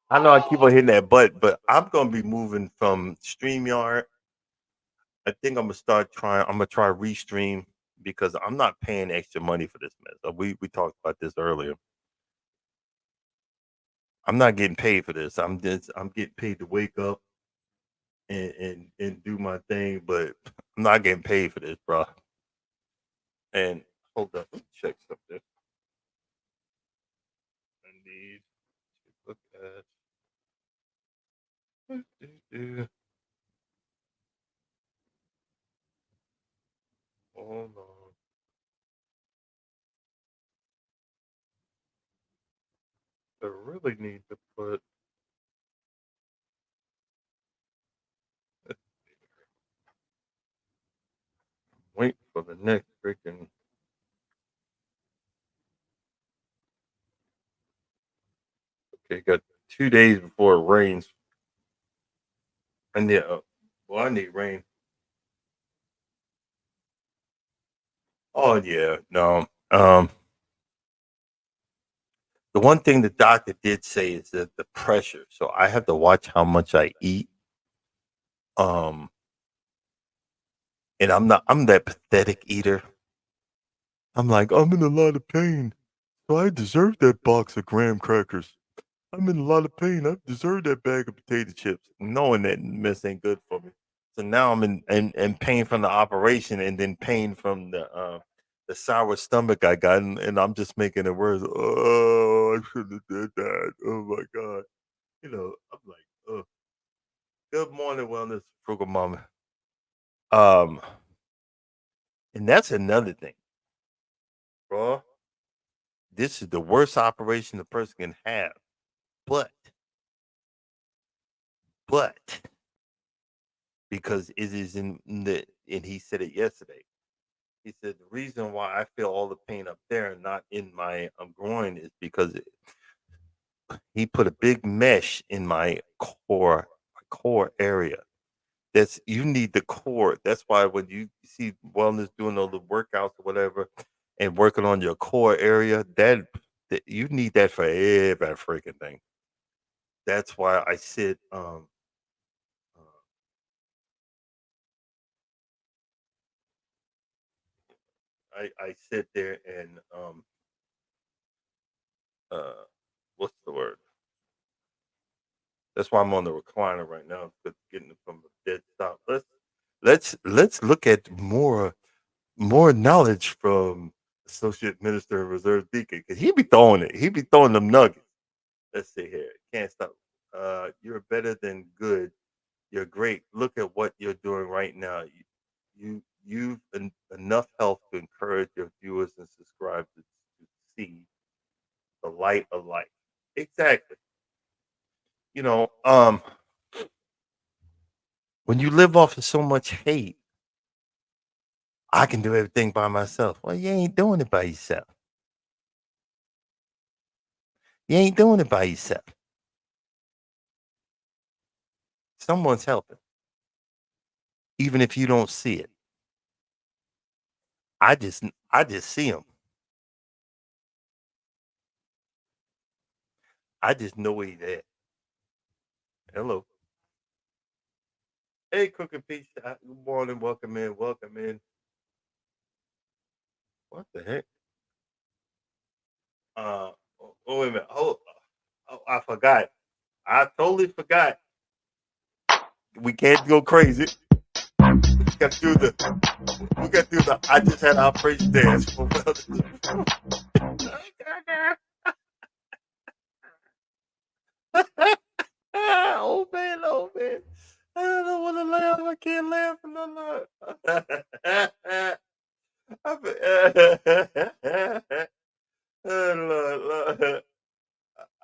I know I keep on hitting that but I'm gonna be moving from StreamYard. I think I'm gonna start trying. I'm gonna try Restream because I'm not paying extra money for this mess. We talked about this earlier. I'm not getting paid for this. I'm getting paid to wake up and do my thing, but I'm not getting paid for this, bro. And hold up, let me check something. I need to look at. Hold on. I really need to put. Wait for the next freaking. Okay, got 2 days before it rains. I need. Well, I need rain. Oh yeah, no. The one thing the doctor did say is that the pressure. So I have to watch how much I eat. Um, and I'm not. I'm that pathetic eater. I'm like, I'm in a lot of pain, so I deserve that box of graham crackers. I'm in a lot of pain. I deserve that bag of potato chips, knowing that mess ain't good for me. So now I'm in pain from the operation, and then pain from the sour stomach I got, and I'm just making it worse. Oh, I shouldn't have did that. Oh my god. I'm like, oh, good morning, wellness, frugal mama. Um, and that's another thing, bro. This is the worst operation a person can have, but but because it is in the and he said it yesterday. He said the reason why I feel all the pain up there and not in my groin is because he put a big mesh in my core area. That's you need the core. That's why when you see wellness doing all the workouts or whatever, and working on your core area, that you need that for every freaking thing. That's why I sit. Uh, I sit there and uh, what's the word? That's why I'm on the recliner right now, because getting it from a dead stop. Let's look at more knowledge from Associate Minister of Reserve Deacon, because he be throwing it. He be throwing them nuggets. Let's see here. Can't stop. You're better than good. You're great. Look at what you're doing right now. You've enough health to encourage your viewers and subscribers to see the light of life. Exactly. You know, when you live off of so much hate, I can do everything by myself. Well, you ain't doing it by yourself. You ain't doing it by yourself. Someone's helping, even if you don't see it. I just see them. I just know he's there. Hello. Hey, Cooking Peace. Good morning. Welcome in. Welcome in. What the heck? Wait a minute. Oh, I forgot. I totally forgot. We can't go crazy. We got to do the. We got to do the. I just had Operation Dance for wellness. Oh man, oh man. I don't want to laugh. I can't laugh for no more. Oh, Lord, Lord.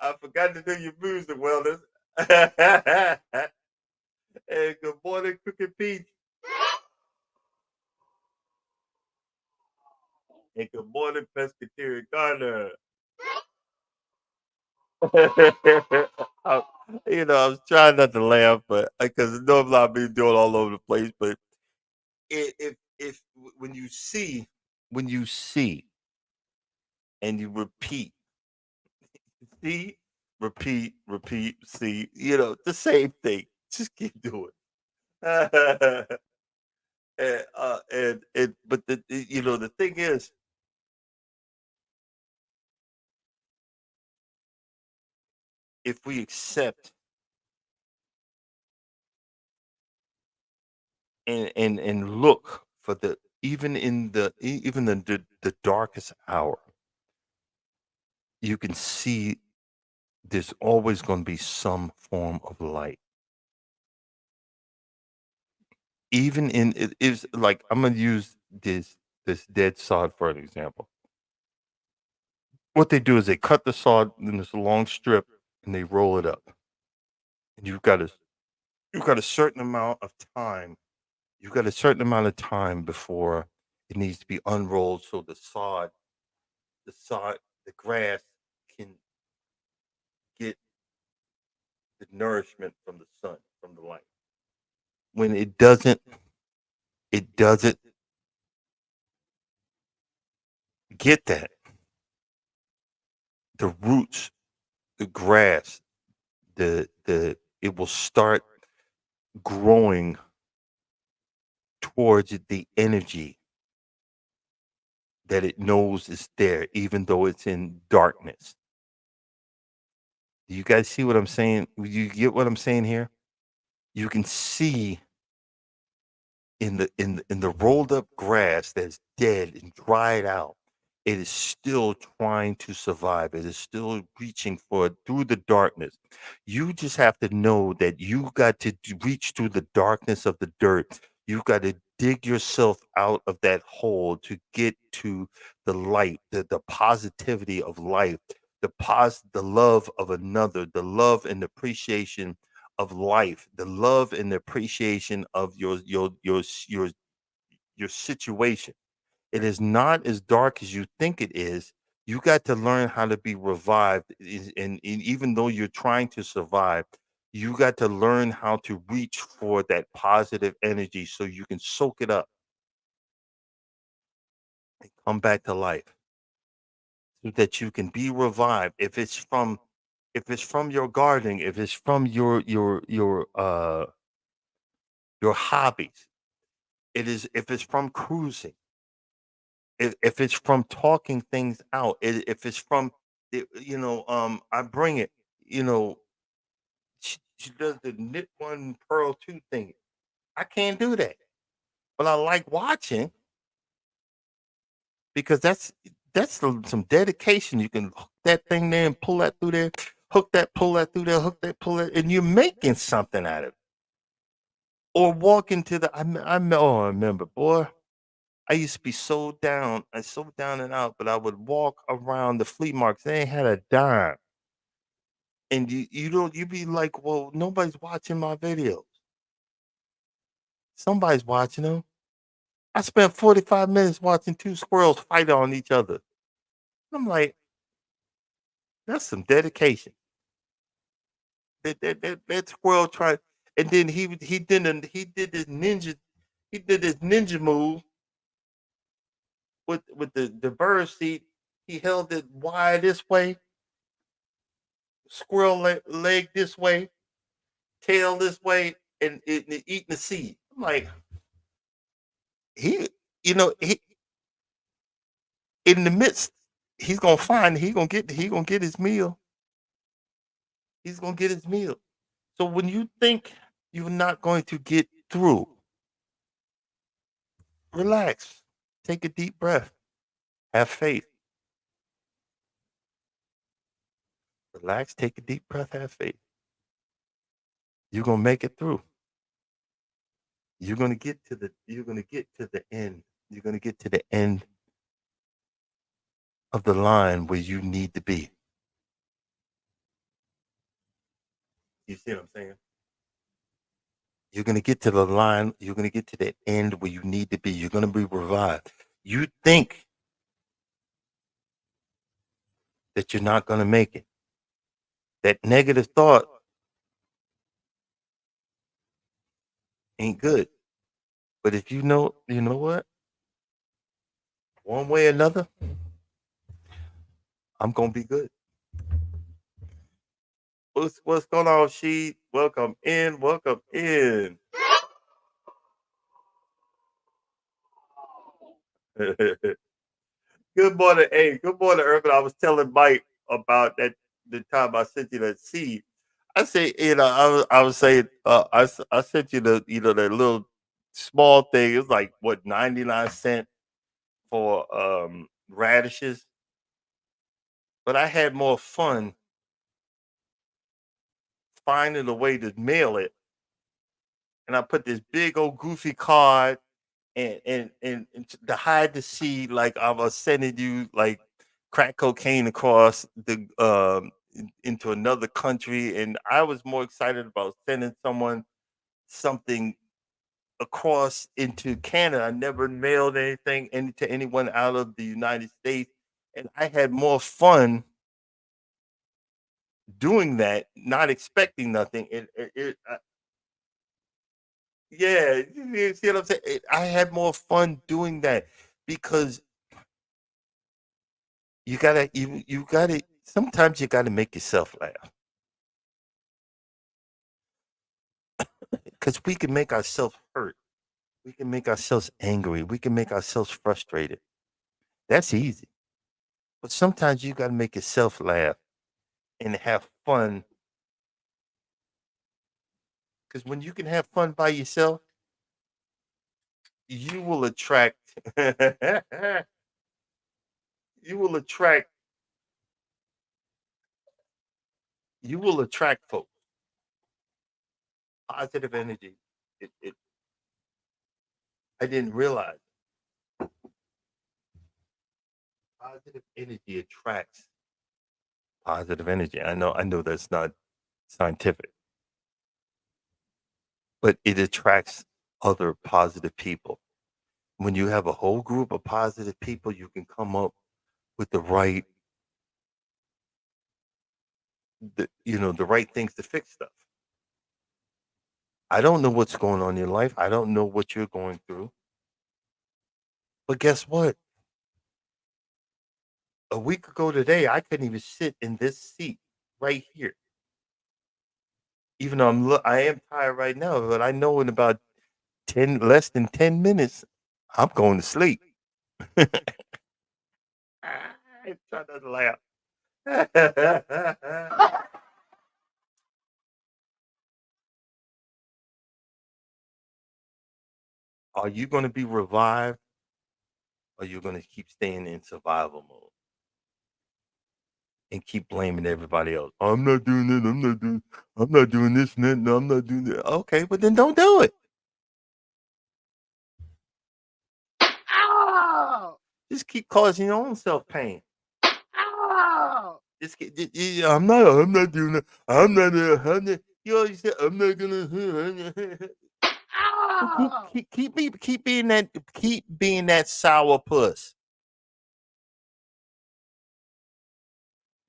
I forgot to do your music wellness. Hey, good morning, Cookie Pete. And good morning, Pescatarian Garner. I, I was trying not to laugh, but because normally I'll be doing all over the place. But if when you see and you repeat, see, repeat, see, the same thing. Just keep doing. But the thing is, if we accept and look for the even in the darkest hour, you can see there's always going to be some form of light. Even in it is like I'm gonna use this dead sod for an example. What they do is they cut the sod in this long strip and they roll it up. And you've got a certain amount of time. You've got a certain amount of time before it needs to be unrolled so the sod, the grass can get the nourishment from the sun, from the light. When it doesn't get that. The roots, the grass, the it will start growing towards the energy that it knows is there, even though it's in darkness. Do you guys see what I'm saying? You get what I'm saying here? You can see in the rolled up grass that's dead and dried out, it is still trying to survive. It is still reaching for it through the darkness. You just have to know that you got to reach through the darkness of the dirt. You got to dig yourself out of that hole to get to the light, the positivity of life, the love of another, the love and appreciation of life, the love and the appreciation of your situation. It is not as dark as you think it is. You got to learn how to be revived, and even though you're trying to survive, you got to learn how to reach for that positive energy so you can soak it up and come back to life, so that you can be revived. If it's from your gardening, if it's from your hobbies, it is if it's from cruising, if it's from talking things out, if it's from I bring it, you know, she does the knit one pearl two thing. I can't do that. But I like watching. because some dedication. You can hook that thing there and pull that through there, hook that, pull that through there, hook that, pull that, and you're making something out of it. Or walk into the I remember, boy. I used to be so down and out, but I would walk around the flea markets. They ain't had a dime. And you be like, well, nobody's watching my videos. Somebody's watching them. I spent 45 minutes watching two squirrels fight on each other. I'm like, that's some dedication. That squirrel tried, and then he did this ninja move with the bird seed. He held it wide this way, squirrel leg this way, tail this way, and eating the seed. I'm like, he, he in the midst, he gonna get his meal. He's gonna get his meal. So when you think you're not going to get through, relax, take a deep breath, have faith. Relax, take a deep breath, have faith. You're gonna make it through. You're gonna get to the end. You're gonna get to the end of the line where you need to be. You see what I'm saying? You're gonna get to the line, you're gonna get to the end where you need to be. You're gonna be revived. You think that you're not gonna make it. That negative thought ain't good. But if you know what? One way or another, I'm gonna be good. What's going on, She? Welcome in, welcome in. Good morning, hey, good morning, Urban. I was telling Mike about that the time I sent you that seed. I say, I was saying, I sent you that little small thing. It was like what 99 cents for radishes, but I had more fun finding a way to mail it, and I put this big old goofy card and to hide the seed, like I was sending you like crack cocaine across the into another country, and I was more excited about sending someone something across into Canada. I never mailed to anyone out of the United States, and I had more fun doing that, not expecting nothing. Yeah, you see what I'm saying? I had more fun doing that because you gotta sometimes you gotta make yourself laugh because we can make ourselves hurt. We can make ourselves angry. We can make ourselves frustrated. That's easy. But sometimes you gotta make yourself laugh and have fun because when you can have fun by yourself, you will attract you will attract you will attract folks. Positive energy. It I didn't realize positive energy attracts positive energy. I know that's not scientific, but it attracts other positive people. When you have a whole group of positive people, you can come up with the right things to fix stuff. I don't know what's going on in your life. I don't know what you're going through. But guess what? A week ago today, I couldn't even sit in this seat right here. Even though I am tired right now, but I know in about 10 less than 10 minutes, I'm going to sleep. I try not to laugh. Are you going to be revived or you're going to keep staying in survival mode and keep blaming everybody else. I'm not doing it. I'm not doing this and that. No, I'm not doing that. Okay, but then don't do it. Ow! Just keep causing your own self pain. Ow! I'm not doing it. I'm not, you always say, I'm not gonna, keep being that sour puss.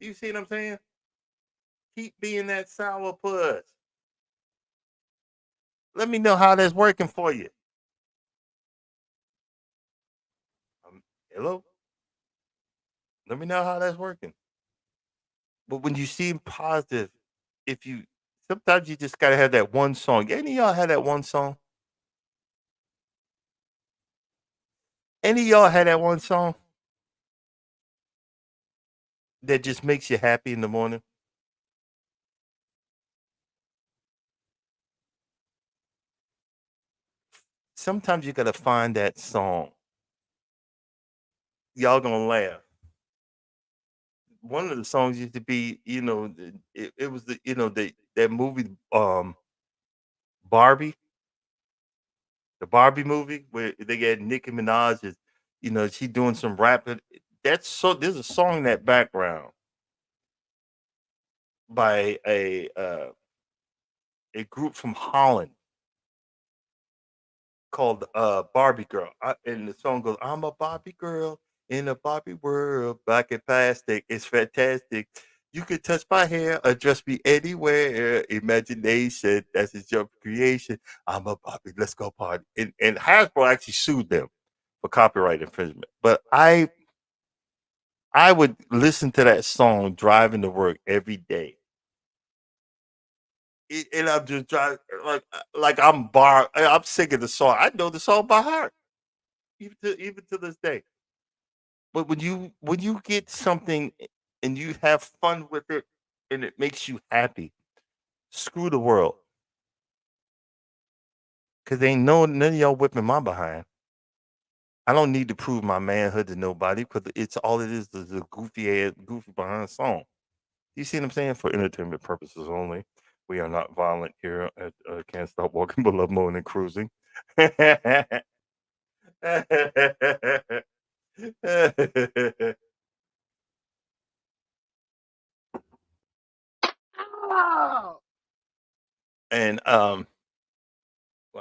You see what I'm saying? Keep being that sour puss. Let me know how that's working for you. Hello? Let me know how that's working. But when you seem positive, if you sometimes you just gotta have that one song. Any of y'all had that one song? Any of y'all had that one song that just makes you happy in the morning? Sometimes you gotta find that song. Y'all gonna laugh. One of the songs used to be, it was that movie, Barbie, the Barbie movie where they get Nicki Minaj is, she doing some rapping. There's a song in that background by a group from Holland called Barbie Girl. And the song goes, I'm a Barbie girl in a Barbie world, black and plastic. It's fantastic. You can touch my hair, address me anywhere. Imagination, that's his job creation. I'm a Barbie. Let's go party. And Hasbro actually sued them for copyright infringement. But I would listen to that song driving to work every day. And I'm just driving like I'm singing the song. I know the song by heart, even to this day. But when you get something and you have fun with it and it makes you happy, screw the world. Cause ain't none of y'all whipping my behind. I don't need to prove my manhood to nobody because it's all it is a goofy behind song. You see what I'm saying? For entertainment purposes only. We are not violent here at Can't Stop Walking, but Love Mowing and Cruising. And well,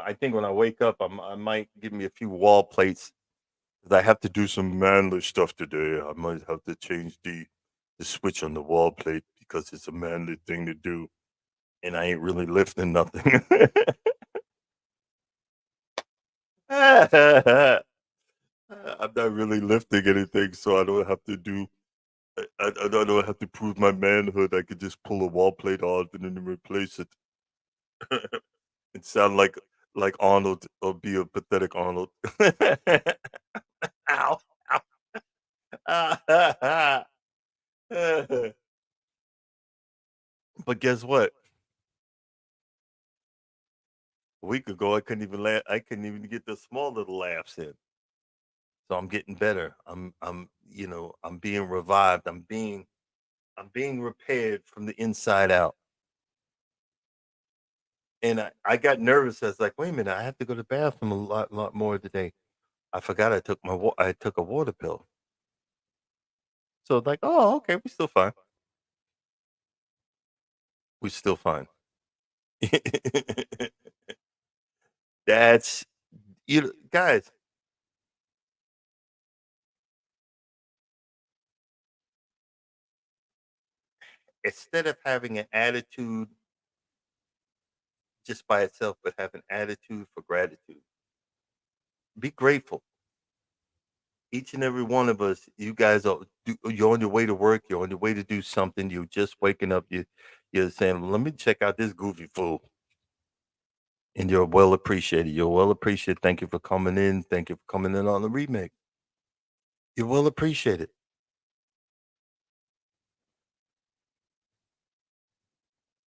I think when I wake up, I might give me a few wall plates because I have to do some manly stuff today. I might have to change the switch on the wall plate because it's a manly thing to do, and I ain't really lifting nothing. I'm not really lifting anything, so I don't have to do. I don't have to prove my manhood. I could just pull a wall plate off and then replace it. And sound like Arnold or be a pathetic Arnold. Ow! Ow. But guess what? A week ago, I couldn't even laugh. I couldn't even get the small little laughs in. So I'm getting better. I'm being revived. I'm being repaired from the inside out. And I got nervous. I was like, wait a minute, I have to go to the bathroom a lot more today. I forgot I took a water pill. So like, oh, okay, we're still fine. We're still fine. That's guys. Instead of having an attitude just by itself, but have an attitude for gratitude. Be grateful. Each and every one of us, you guys you're on your way to work, you're on your way to do something, you're just waking up, you're saying, let me check out this goofy fool. And you're well appreciated. You're well appreciated. Thank you for coming in. Thank you for coming in on the remake. You're well appreciated.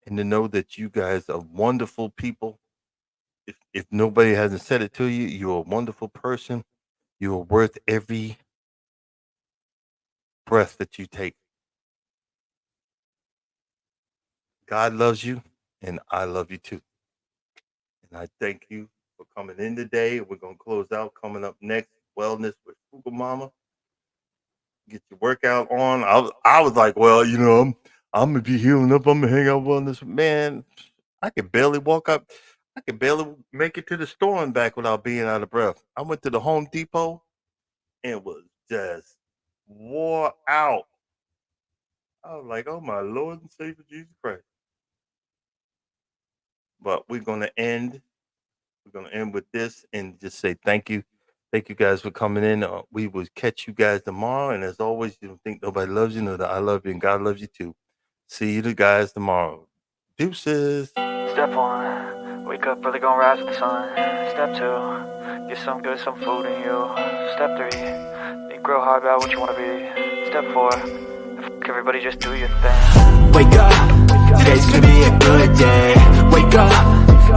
And to know that you guys are wonderful people. If nobody hasn't said it to you, you're a wonderful person. You are worth every breath that you take. God loves you, and I love you too. And I thank you for coming in today. We're going to close out. Coming up next, Wellness with Frugal Mama. Get your workout on. I was like, well, I'm gonna be healing up. I'm gonna hang out wellness. Man, I could barely walk up. I could barely make it to the store and back without being out of breath. I went to the Home Depot and was just wore out. I was like, oh my Lord and Savior Jesus Christ. But we're gonna end with this and just say thank you. Thank you guys for coming in. We will catch you guys tomorrow. And as always, you don't think nobody loves you, know that I love you and God loves you too. See you guys tomorrow. Deuces. Step 1, wake up early, gonna rise with the sun. Step 2, get some food in you. Step 3, think real hard about what you wanna be. Step 4, everybody just do your thing. Wake up, today's gonna be a good day. Wake up,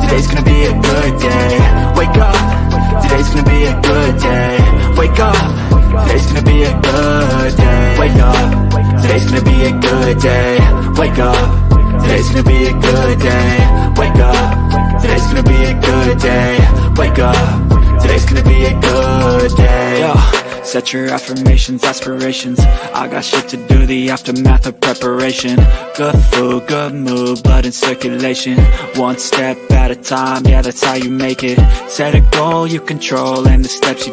today's gonna be a good day. Wake up, today's gonna be a good day. Wake up, today's gonna be a good day. Wake up, today's gonna be a good day. Wake up, today's gonna be a good day. Wake up, today's gonna be a good day. Wake up, today's gonna be a good day. Yo, set your affirmations, aspirations. I got shit to do, the aftermath of preparation. Good food, good mood, blood in circulation. One step at a time, yeah, that's how you make it. Set a goal you control and the steps you